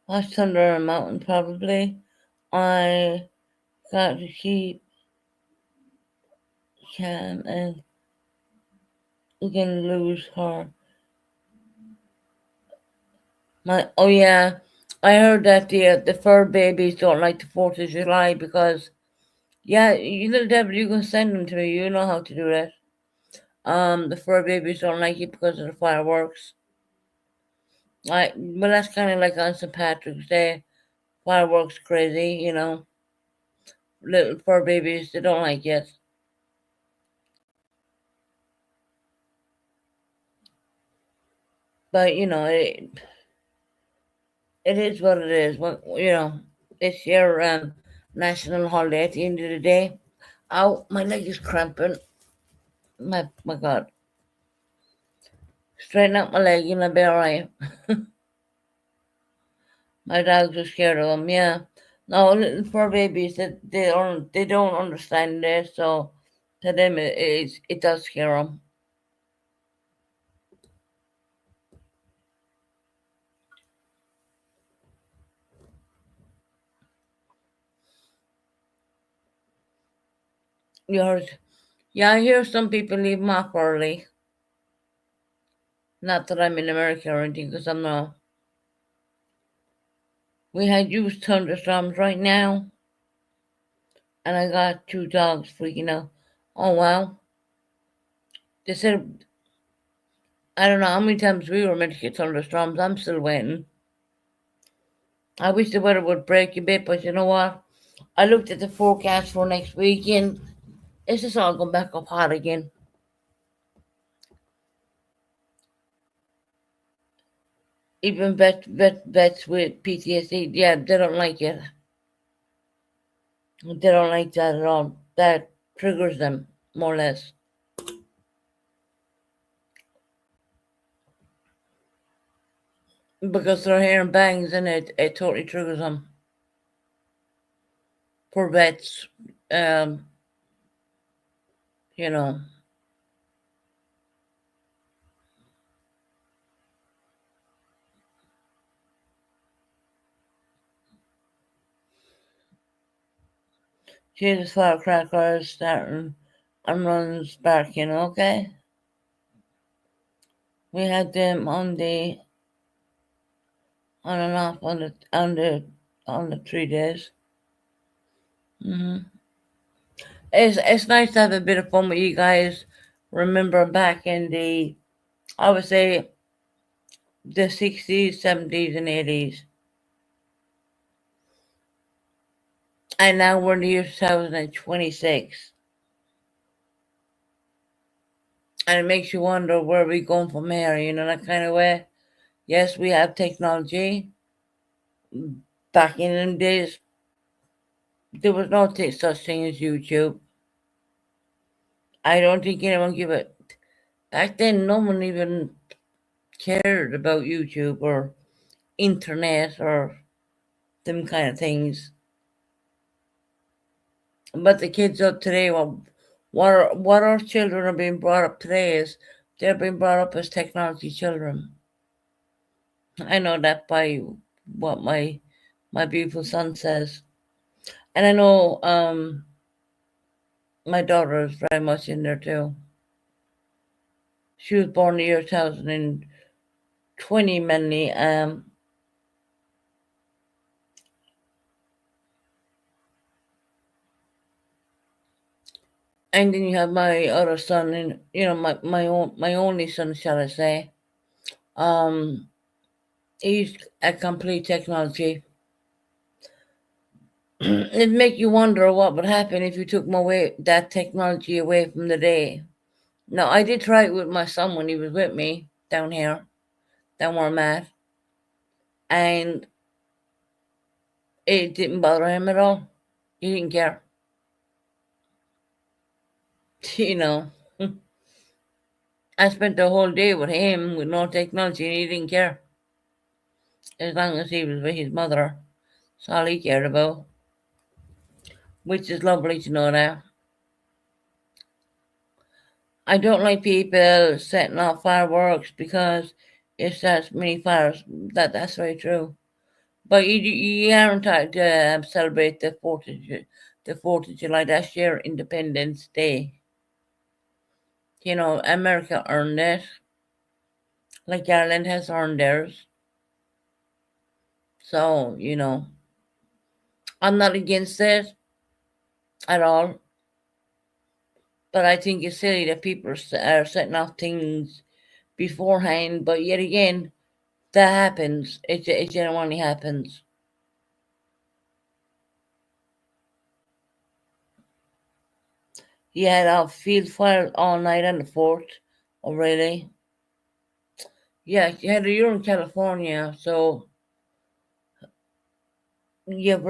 Watch Thunder on a Mountain, probably. I got to keep calm and we can lose her. Oh yeah, I heard that the fur babies don't like the 4th of July because yeah, you little devil, you can send them to me. You know how to do that. The fur babies don't like it because of the fireworks. Well, that's kind of like on St. Patrick's Day. Fireworks crazy, you know. Little fur babies, they don't like it. But you know, it is what it is. You know, it's your national holiday at the end of the day. Ow, my leg is cramping. My God. Straighten out my leg and I'll be alright. My dogs are scared of them, yeah. No, little fur babies, they don't understand this, so to them it does scare them. Yours, yeah, I hear some people leave them off early. Not that I'm in America or anything, because I'm not. We had huge thunderstorms right now, and I got two dogs freaking out. Oh wow! They said I don't know how many times we were meant to get thunderstorms. I'm still waiting. I wish the weather would break a bit, but you know what? I looked at the forecast for next week, and it's just all going back up hot again. Even vets with PTSD, yeah, they don't like it. They don't like that at all. That triggers them more or less because they're hearing bangs, and it totally triggers them. For vets, um, you know, Jesus firecrackers starting and runs barking. Okay, we had them on and off on the 3 days. It's nice to have a bit of fun with you guys. Remember back in I would say the 60s, 70s, and 80s, and now we're in the year 2026, and it makes you wonder where we going from here. You know, that kind of way. Yes, we have technology. Back in them days, there was no such thing as YouTube. I don't think anyone give it. Back then, no one even cared about YouTube or internet or them kind of things. But the kids of today, well, what our children are being brought up today is they're being brought up as technology children. I know that by what my beautiful son says, and I know my daughter is very much in there too. She was born in the year 2000 20 mainly. And then you have my other son, and my only son, shall I say. Um, he's a complete technology. It make you wonder what would happen if you took that technology away from the day. Now, I did try it with my son when he was with me down here, down where I'm at, and it didn't bother him at all. He didn't care. You know, I spent the whole day with him with no technology, and he didn't care. As long as he was with his mother, that's all he cared about, which is lovely to know that. I don't like people setting off fireworks because it starts many fires. That's very true. But you aren't entitled to celebrate the 4th of July. That's your Independence Day. You know, America earned it, like Ireland has earned theirs. So, I'm not against it at all. But I think it's silly that people are setting off things beforehand. But yet again, that happens. It genuinely happens. You had a field fire all night on the 4th. Oh, really? Yeah, you're in California, so your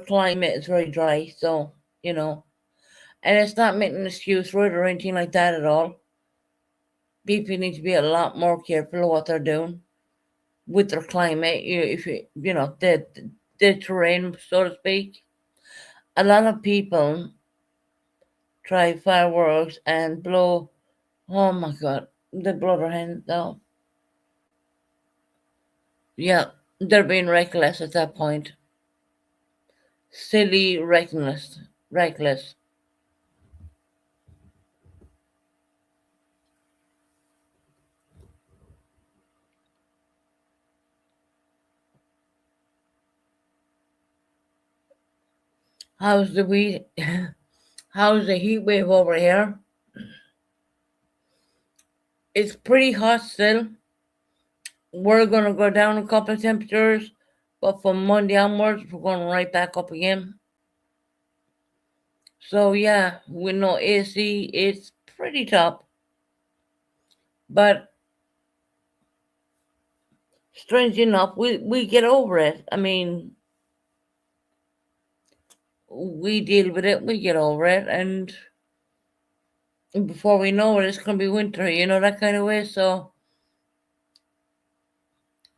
climate is very dry. So you know, and it's not meant an excuse for it or anything like that at all. People need to be a lot more careful of what they're doing with their climate. If the terrain, so to speak. A lot of people try fireworks and blow. Oh my God, they blow their hands off. Yeah, they're being reckless at that point. Silly, reckless, reckless. How's the we? How's the heat wave over here? It's pretty hot still. We're gonna go down a couple of temperatures, but from Monday onwards, we're going right back up again. So yeah, with no AC, it's pretty tough. But strange enough, we get over it. I mean, we deal with it, we get over it, and before we know it, it's gonna be winter. That kind of way. So,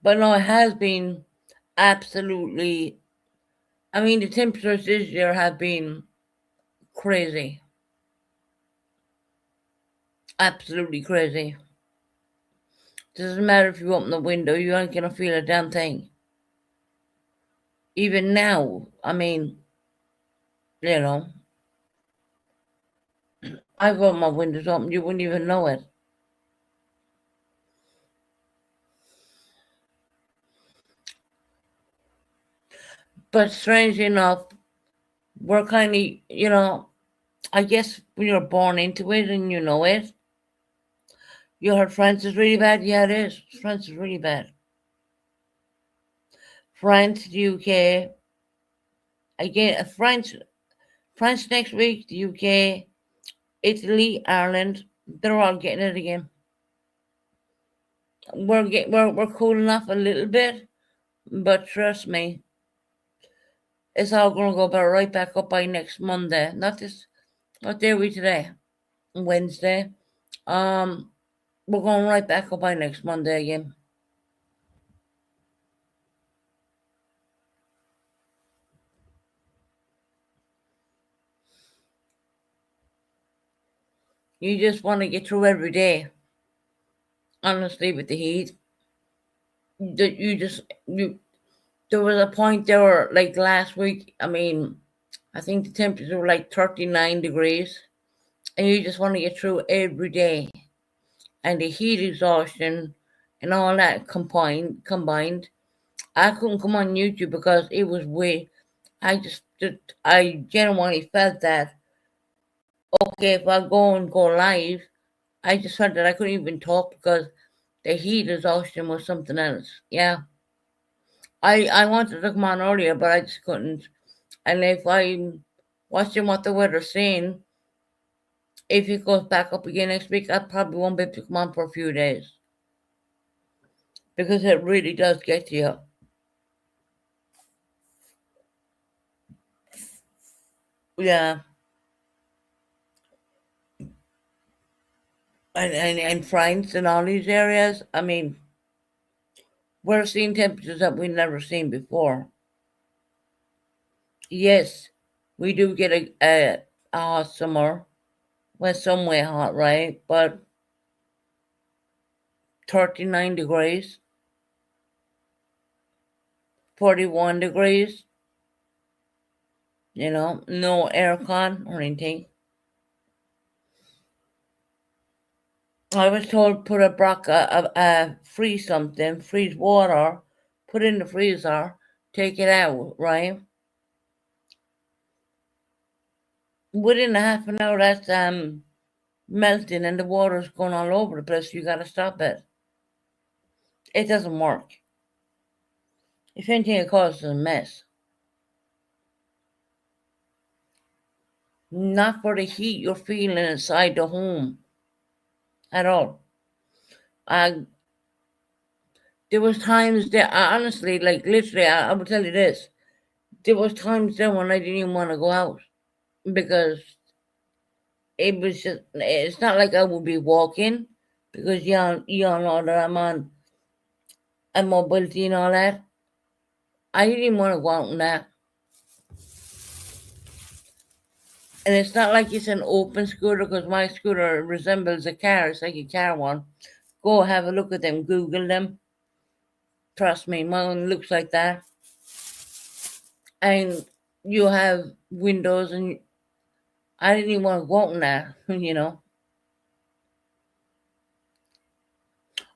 but no, it has been absolutely. I mean, the temperatures this year have been crazy. Absolutely crazy. Doesn't matter if you open the window, you ain't gonna feel a damn thing. Even now, I mean, you know, I've got my windows open, you wouldn't even know it. But strangely enough, we're kind of, I guess when you're born into it and you know it, you heard France is really bad. Yeah, it is. France is really bad. France, the UK, again, France next week, the UK, Italy, Ireland, they're all getting it again. We're cooling off a little bit, but trust me, it's all gonna go right back up by next Monday. Not there we today, Wednesday. Um, we're going right back up by next Monday again. You just want to get through every day. Honestly, with the heat, that you. There was a point there, like last week. I mean, I think the temperature were like 39 degrees, and you just want to get through every day. And the heat exhaustion and all that combined. I couldn't come on YouTube because it was way. I genuinely felt that okay, if I go live, I just felt that I couldn't even talk because the heat exhaustion was something else. Yeah, I wanted to come on earlier, but I just couldn't. And if I'm watching what the weather's saying, if it goes back up again next week, I probably won't be able to come on for a few days because it really does get to you. Yeah, and France and all these areas. I mean, we're seeing temperatures that we've never seen before. Yes, we do get a hot summer. Well, somewhere hot, right? But 39 degrees, 41 degrees, no aircon or anything. I was told put freeze something, freeze water, put it in the freezer, take it out, right? Within a half an hour, that's melting and the water's going all over the place. You gotta stop it. It doesn't work. If anything, it causes a mess. Not for the heat you're feeling inside the home at all. I There was times that I honestly, like literally, I will tell you this. There was times there when I didn't even want to go out because it was just. It's not like I would be walking because y'all know that I'm on a mobility and all that. I didn't even want to go out in that. And it's not like it's an open scooter because my scooter resembles a car. It's like a car one. Go have a look at them. Google them. Trust me, mine looks like that. And you have windows, and I didn't even want to go out in that.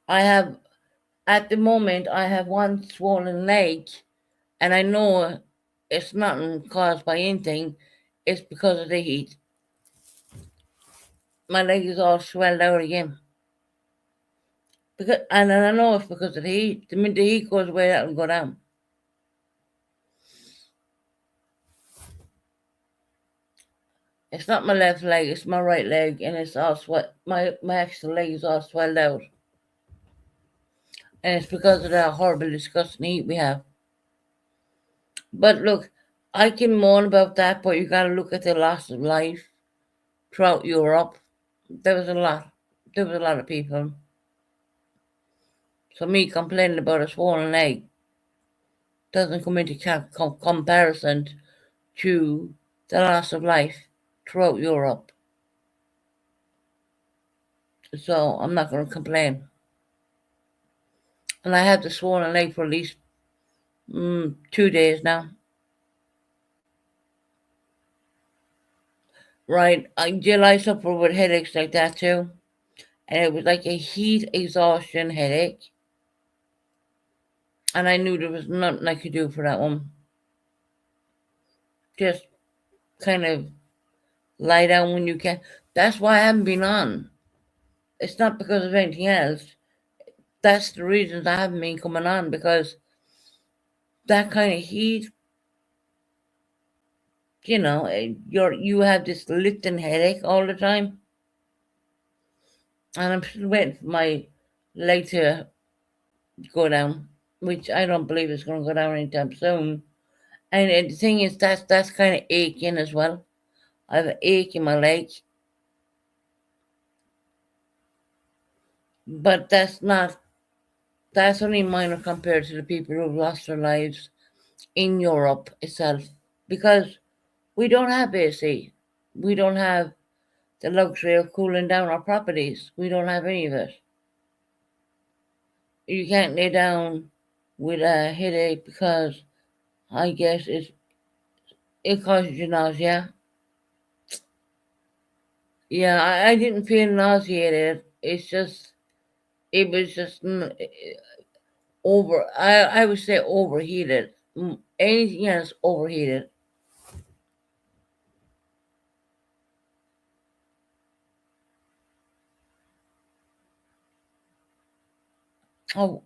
I have, at the moment, I have one swollen leg, and I know it's nothing caused by anything. It's because of the heat. My leg is all swelled out again. And I know it's because of the heat. The minute the heat goes away, that will go down. It's not my left leg, it's my right leg, and it's all sweat. My actual leg is all swelled out. And it's because of that horrible, disgusting heat we have. But look, I can moan about that, but you gotta look at the loss of life throughout Europe. There was a lot. There was a lot of people. So me complaining about a swollen leg doesn't come into comparison to the loss of life throughout Europe. So I'm not going to complain. And I had the swollen leg for at least 2 days now. Right, I suffer with headaches like that too, and it was like a heat exhaustion headache. And I knew there was nothing I could do for that one. Just kind of lie down when you can. That's why I haven't been on. It's not because of anything else. That's the reasons I haven't been coming on, because that kind of heat, you have this lifting headache all the time. And I'm still waiting for my leg to go down, which I don't believe is going to go down anytime soon. And the thing is, that's kind of aching as well. I have an ache in my leg, but that's only minor compared to the people who've lost their lives in Europe itself, because we don't have AC. We don't have the luxury of cooling down our properties. We don't have any of it. You can't lay down with a headache because I guess it causes you nausea. Yeah, I didn't feel nauseated. It's just It was just over. I would say overheated. Anything else overheated. Oh,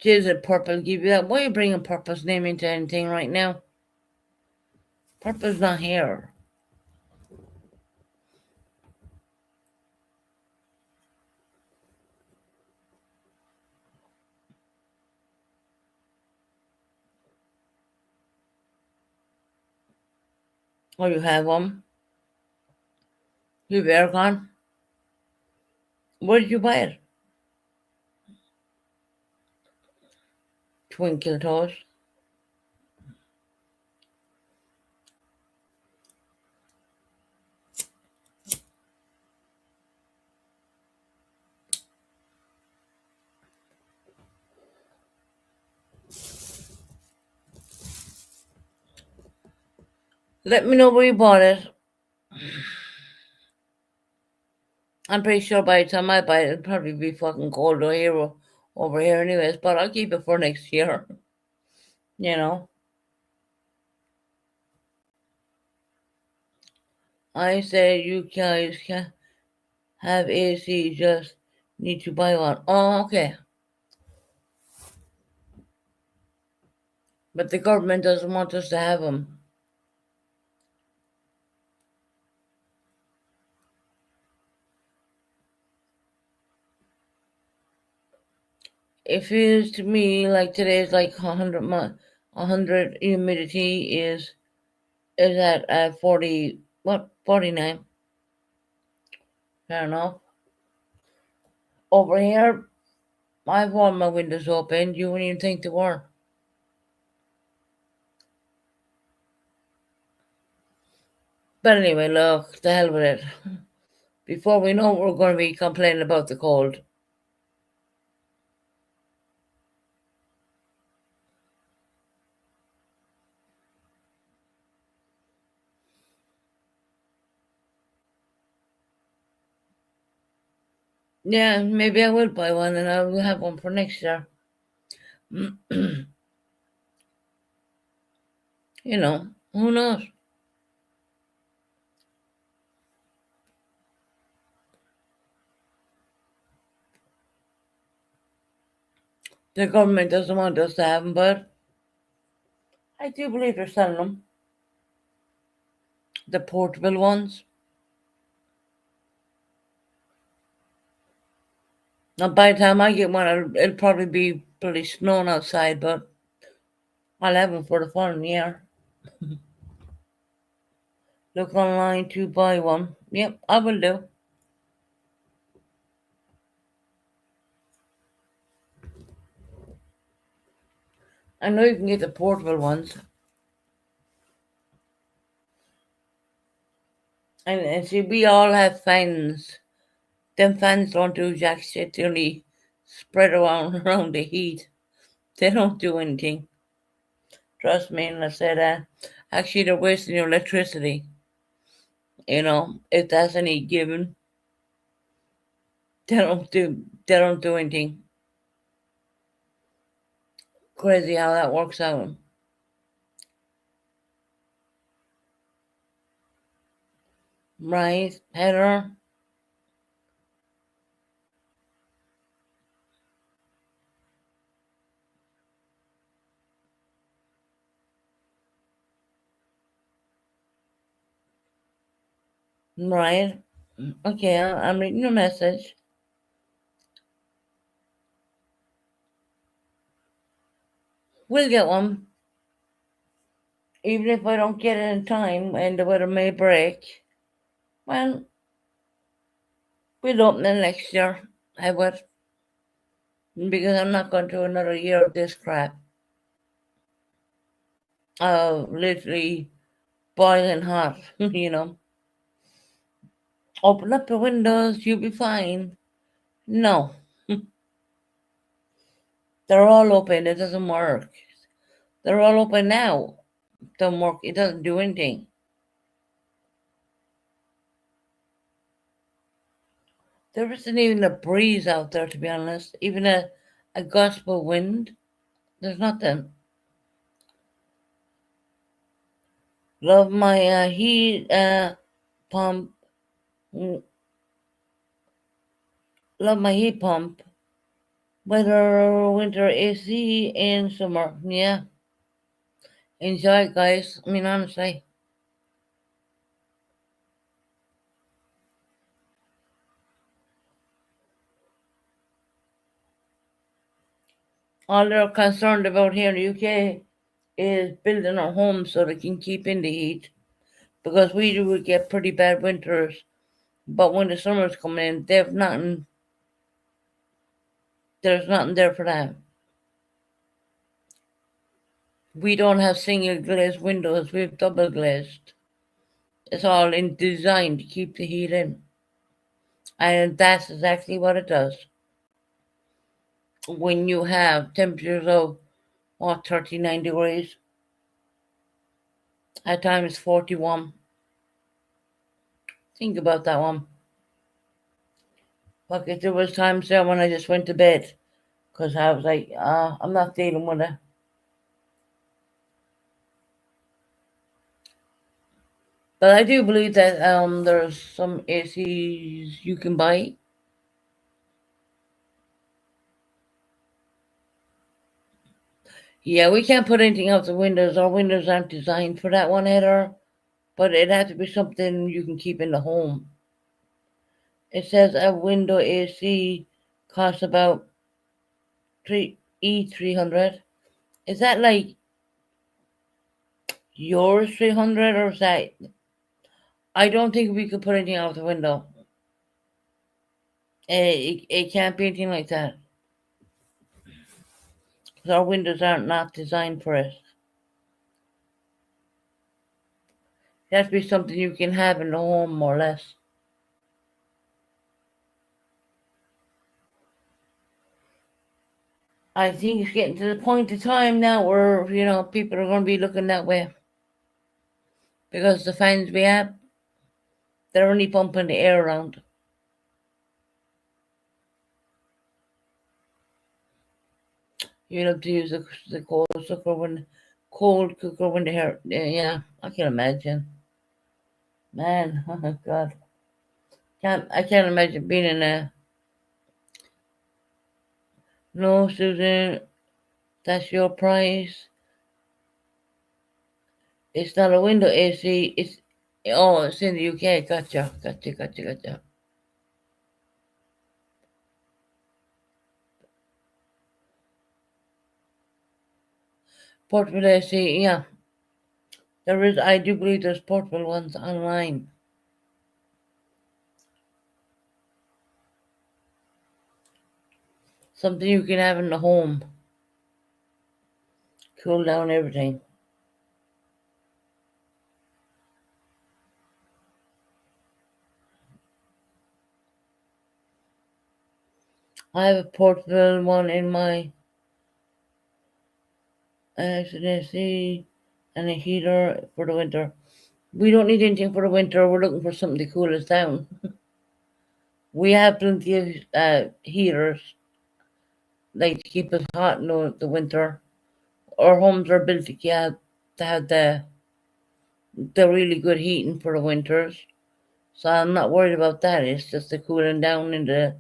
Jeez, a purple give you that. Why are you bringing purple's name into anything right now? Purple's not here. Oh, you have one? You have aircon? Where did you buy it? Twinkle Toes. Let me know where you bought it. I'm pretty sure by the time I buy it, it'll probably be fucking cold over here anyways, but I'll keep it for next year. You know? I say you guys can have AC, just need to buy one. Oh, okay. But the government doesn't want us to have them. It feels to me like today's like 100 humidity is at 40, what, 49. Fair enough. Over here, I've all my windows open. You wouldn't even think they were. But anyway, look, the hell with it. Before we know, we're going to be complaining about the cold. Yeah, maybe I will buy one and I will have one for next year. You know, who knows? The government doesn't want us to have them, but I do believe they're selling them. The portable ones. Now, by the time I get one, it'll probably be pretty snowing outside, but I'll have them for the following year. Look online to buy one. Yep, I will do. I know you can get the portable ones. And see, we all have fans. Them fans don't do jack shit. They only spread around the heat. They don't do anything. Trust me, and I said that. Actually, they're wasting your electricity. You know, if that's any given, they don't do anything. Crazy how that works out. Right, Heather? Right. Okay, I'm reading your message. We'll get one. Even if I don't get it in time and the weather may break, well, we'll open it next year. I would. Because I'm not going to another year of this crap. Literally boiling hot, you know. Open up the windows, you'll be fine. No, they're all open. It doesn't work. They're all open now. Don't work. It doesn't do anything. There isn't even a breeze out there, to be honest. Even a gust of wind. There's nothing. Love my heat pump. Mm, Love my heat pump. Whether winter AC in summer. Yeah. Enjoy, guys. I mean, honestly. All they're concerned about here in the UK is building a home so they can keep in the heat. Because we do get pretty bad winters. But when the summer's coming in, they've nothing. There's nothing there for that. We don't have single glazed windows. We have double glazed. It's all in design to keep the heat in. And that's exactly what it does. When you have temperatures of, 39 degrees, at times 41. Think about that one. Fuck it, there was times there when I just went to bed because I was like, I'm not dealing with it. But I do believe that there's some ACs you can buy. Yeah, we can't put anything out the windows. Our windows aren't designed for that one either. But it has to be something you can keep in the home. It says a window AC costs about three E300. Is that like yours 300 or is that? I don't think we could put anything out the window. It can't be anything like that. Because our windows aren't not designed for it. It has to be something you can have in the home more or less. I think it's getting to the point of time now where, people are going to be looking that way. Because the fans we have, they're only pumping the air around. You have to use the cold cooker when the hair. Yeah, I can imagine. Man, oh God, I can't imagine being in a. No, Susan, that's your price. It's not a window AC. It's in the UK. Gotcha. Portable AC, yeah, there is. I do believe there's portable ones online. Something you can have in the home, cool down everything. I have a portable one in my AC and a heater for the winter. We don't need anything for the winter. We're looking for something to cool us down. We have plenty of heaters, like to keep us hot in the winter. Our homes are built to have the really good heating for the winters. So I'm not worried about that. It's just the cooling down in the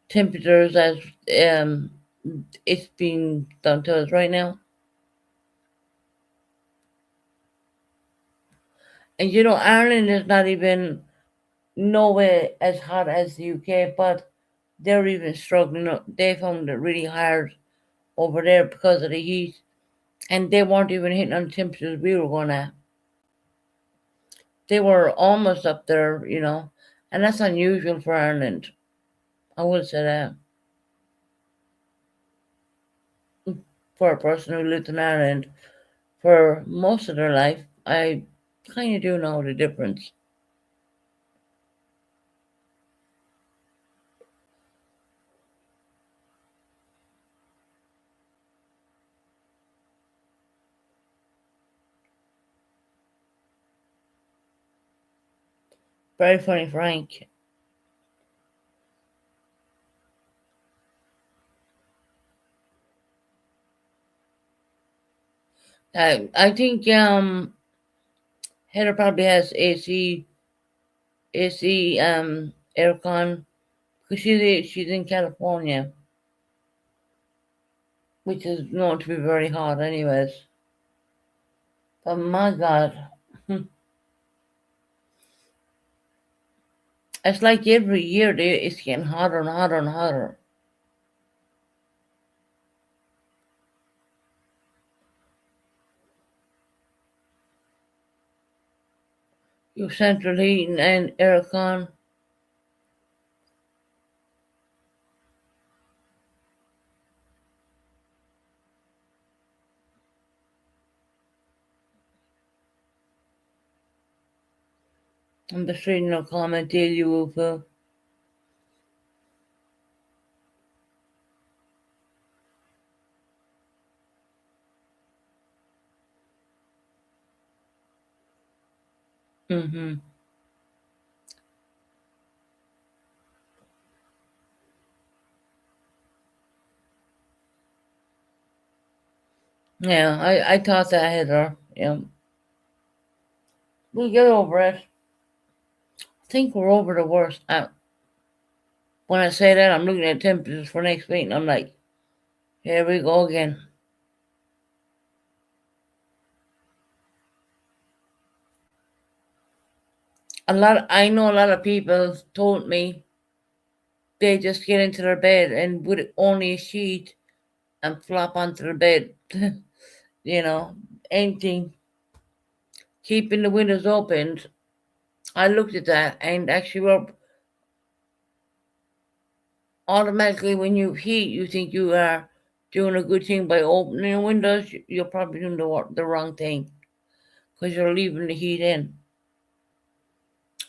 temperatures as um it's being done to us right now. And Ireland is not even nowhere as hot as the UK, but they're even struggling. They found it really hard over there because of the heat, and they weren't even hitting on the temperatures we were going at. They were almost up there, and that's unusual for Ireland. I would say that for a person who lived in Ireland for most of their life, I kind of do know the difference. Very funny, Frank. I think Heather probably has AC aircon because she's in California, which is known to be very hot, anyways. But my God, it's like every year it's getting hotter and hotter and hotter. Your central heating and aircon. I'm just reading a comment, Daily Woofer. Mm-hmm. Yeah, I thought that, Heather. Yeah. We'll get over it. I think we're over the worst. When I say that, I'm looking at temperatures for next week, and I'm like, here we go again. I know a lot of people told me they just get into their bed and with only a sheet and flop onto their bed. you know, anything. Keeping the windows open. I looked at that and actually, well, automatically when you heat, you think you are doing a good thing by opening the windows. You're probably doing the wrong thing because you're leaving the heat in.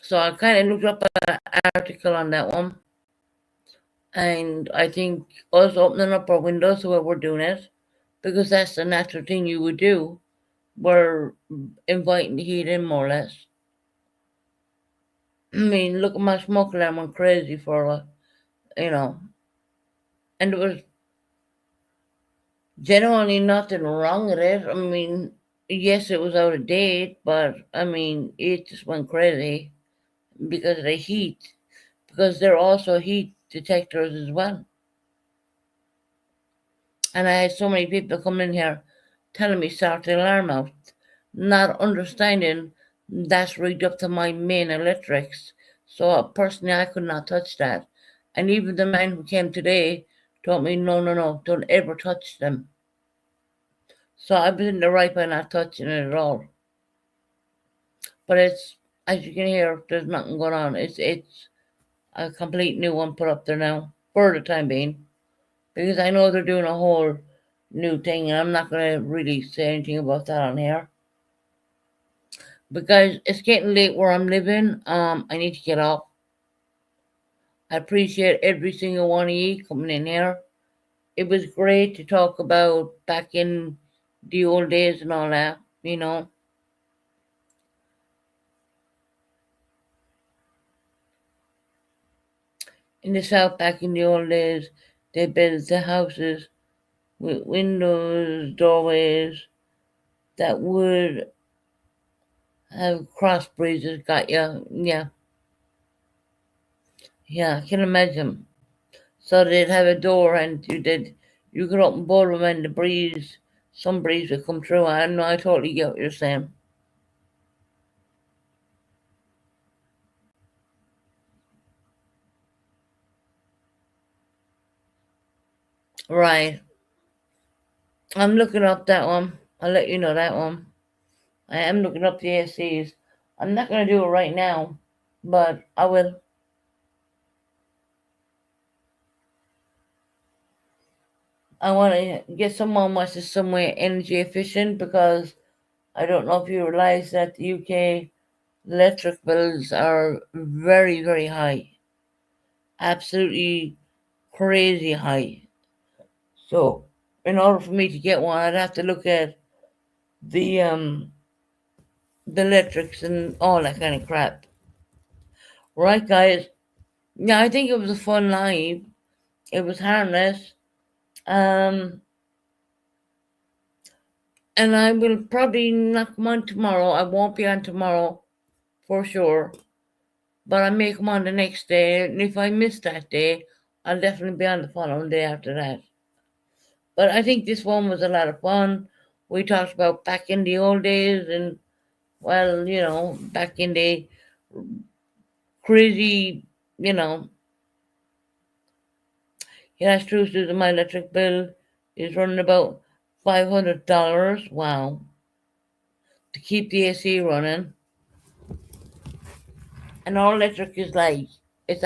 So I kind of looked up an article on that one, and I think us opening up our windows the way we're doing it, because that's the natural thing you would do. We're inviting the heat in more or less. I mean, look at my smoke alarm went crazy for you know, and there was genuinely nothing wrong with it. I mean, yes, it was out of date, but I mean, it just went crazy because of the heat, because they're also heat detectors as well. And I had so many people come in here telling me start the alarm out, not understanding that's rigged up to my main electrics. So personally, I could not touch that. And even the man who came today told me, no, no, no, don't ever touch them. So I was in the right by not touching it at all. But it's, as you can hear, there's nothing going on. It's a complete new one put up there now for the time being, because I know they're doing a whole new thing, and I'm not going to really say anything about that on here because it's getting late where I'm living. I need to get up. I appreciate every single one of you coming in here. It was great to talk about back in the old days and all that, In the South, back in the old days, they built the houses with windows, doorways that would have cross breezes. Got you? Yeah, yeah. I can imagine. So they'd have a door, and you could open both of them, and the breeze, some breeze would come through. I know. I totally get what you're saying. Right. I'm looking up that one. I'll let you know that one. I am looking up the ASCs. I'm not gonna do it right now, but I will. I want to get someone which is somewhere energy efficient because I don't know if you realize that the UK electric bills are very, very high. Absolutely crazy high. So, in order for me to get one, I'd have to look at the um the electrics and all that kind of crap. Right, guys? Yeah, I think it was a fun live. It was harmless. Um, And I will probably not come on tomorrow. I won't be on tomorrow for sure. But I may come on the next day. And if I miss that day, I'll definitely be on the following day after that. But I think this one was a lot of fun. We talked about back in the old days and, well, back in the crazy, you know, yeah, that's true, Susan. My electric bill is running about $500. Wow. To keep the AC running. And our electric is like, it's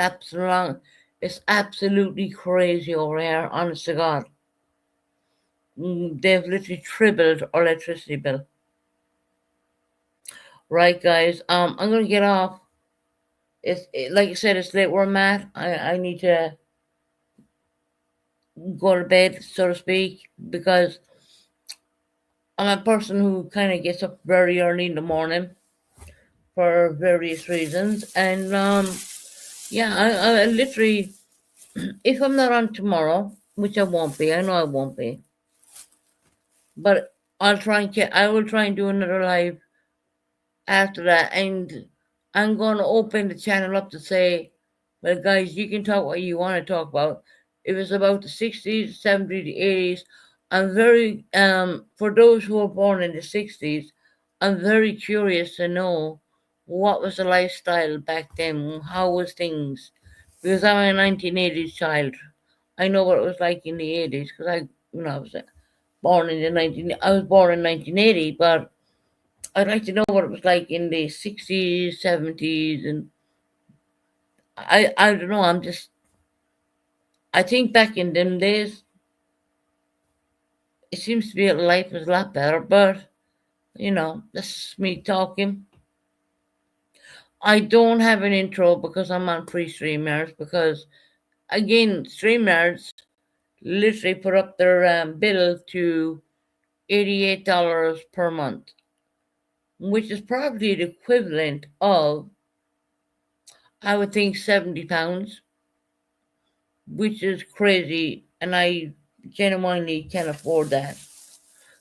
absolutely crazy over here, honest to God. They've literally tripled our electricity bill. Right, guys. I'm gonna get off. Like I said, it's late where I'm at. I need to go to bed, so to speak, because I'm a person who kind of gets up very early in the morning for various reasons, and yeah, I literally, if I'm not on tomorrow, which I won't be, I know I won't be, but I will try and do another live after that, and I'm going to open the channel up to say, well, guys, you can talk what you want to talk about. If it's about the 60s, 70s, the 80s, I'm very, for those who were born in the 60s, I'm very curious to know what was the lifestyle back then, how was things, because I'm a 1980s child. I know what it was like in the 80s, because I was I was born in 1980, but I'd like to know what it was like in the 60s, 70s, and I don't know. I think back in them days, it seems to be life was a lot better, but that's me talking. I don't have an intro because I'm on free StreamYards because, again, StreamYards literally put up their bill to $88 per month, which is probably the equivalent of, I would think, £70, which is crazy, and I genuinely can't afford that.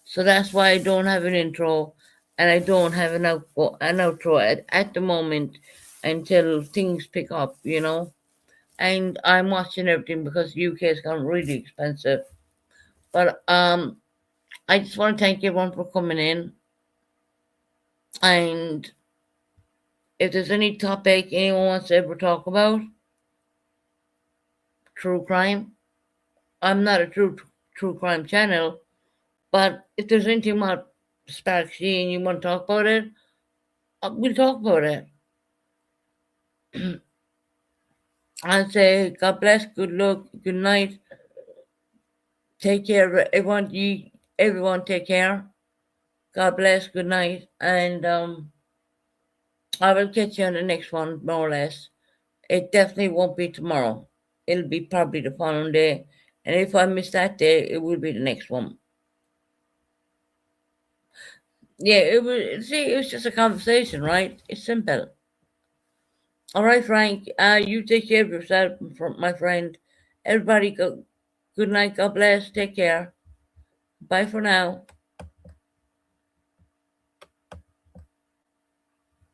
So that's why I don't have an intro, and I don't have an outro at the moment until things pick up, And I'm watching everything because UK has gone really expensive. But I just want to thank everyone for coming in, and if there's any topic anyone wants to ever talk about, true crime. I'm not a true crime channel, but if there's anything about Sparksy and you want to talk about it, we'll talk about it. I'd say God bless, good luck, good night. Take care, everyone. Everyone, take care. God bless, good night, and I will catch you on the next one, more or less. It definitely won't be tomorrow. It'll be probably the following day, and if I miss that day, it will be the next one. Yeah, it was just a conversation, right? It's simple. All right, Frank. You take care of yourself, my friend. Everybody, good night. God bless. Take care. Bye for now.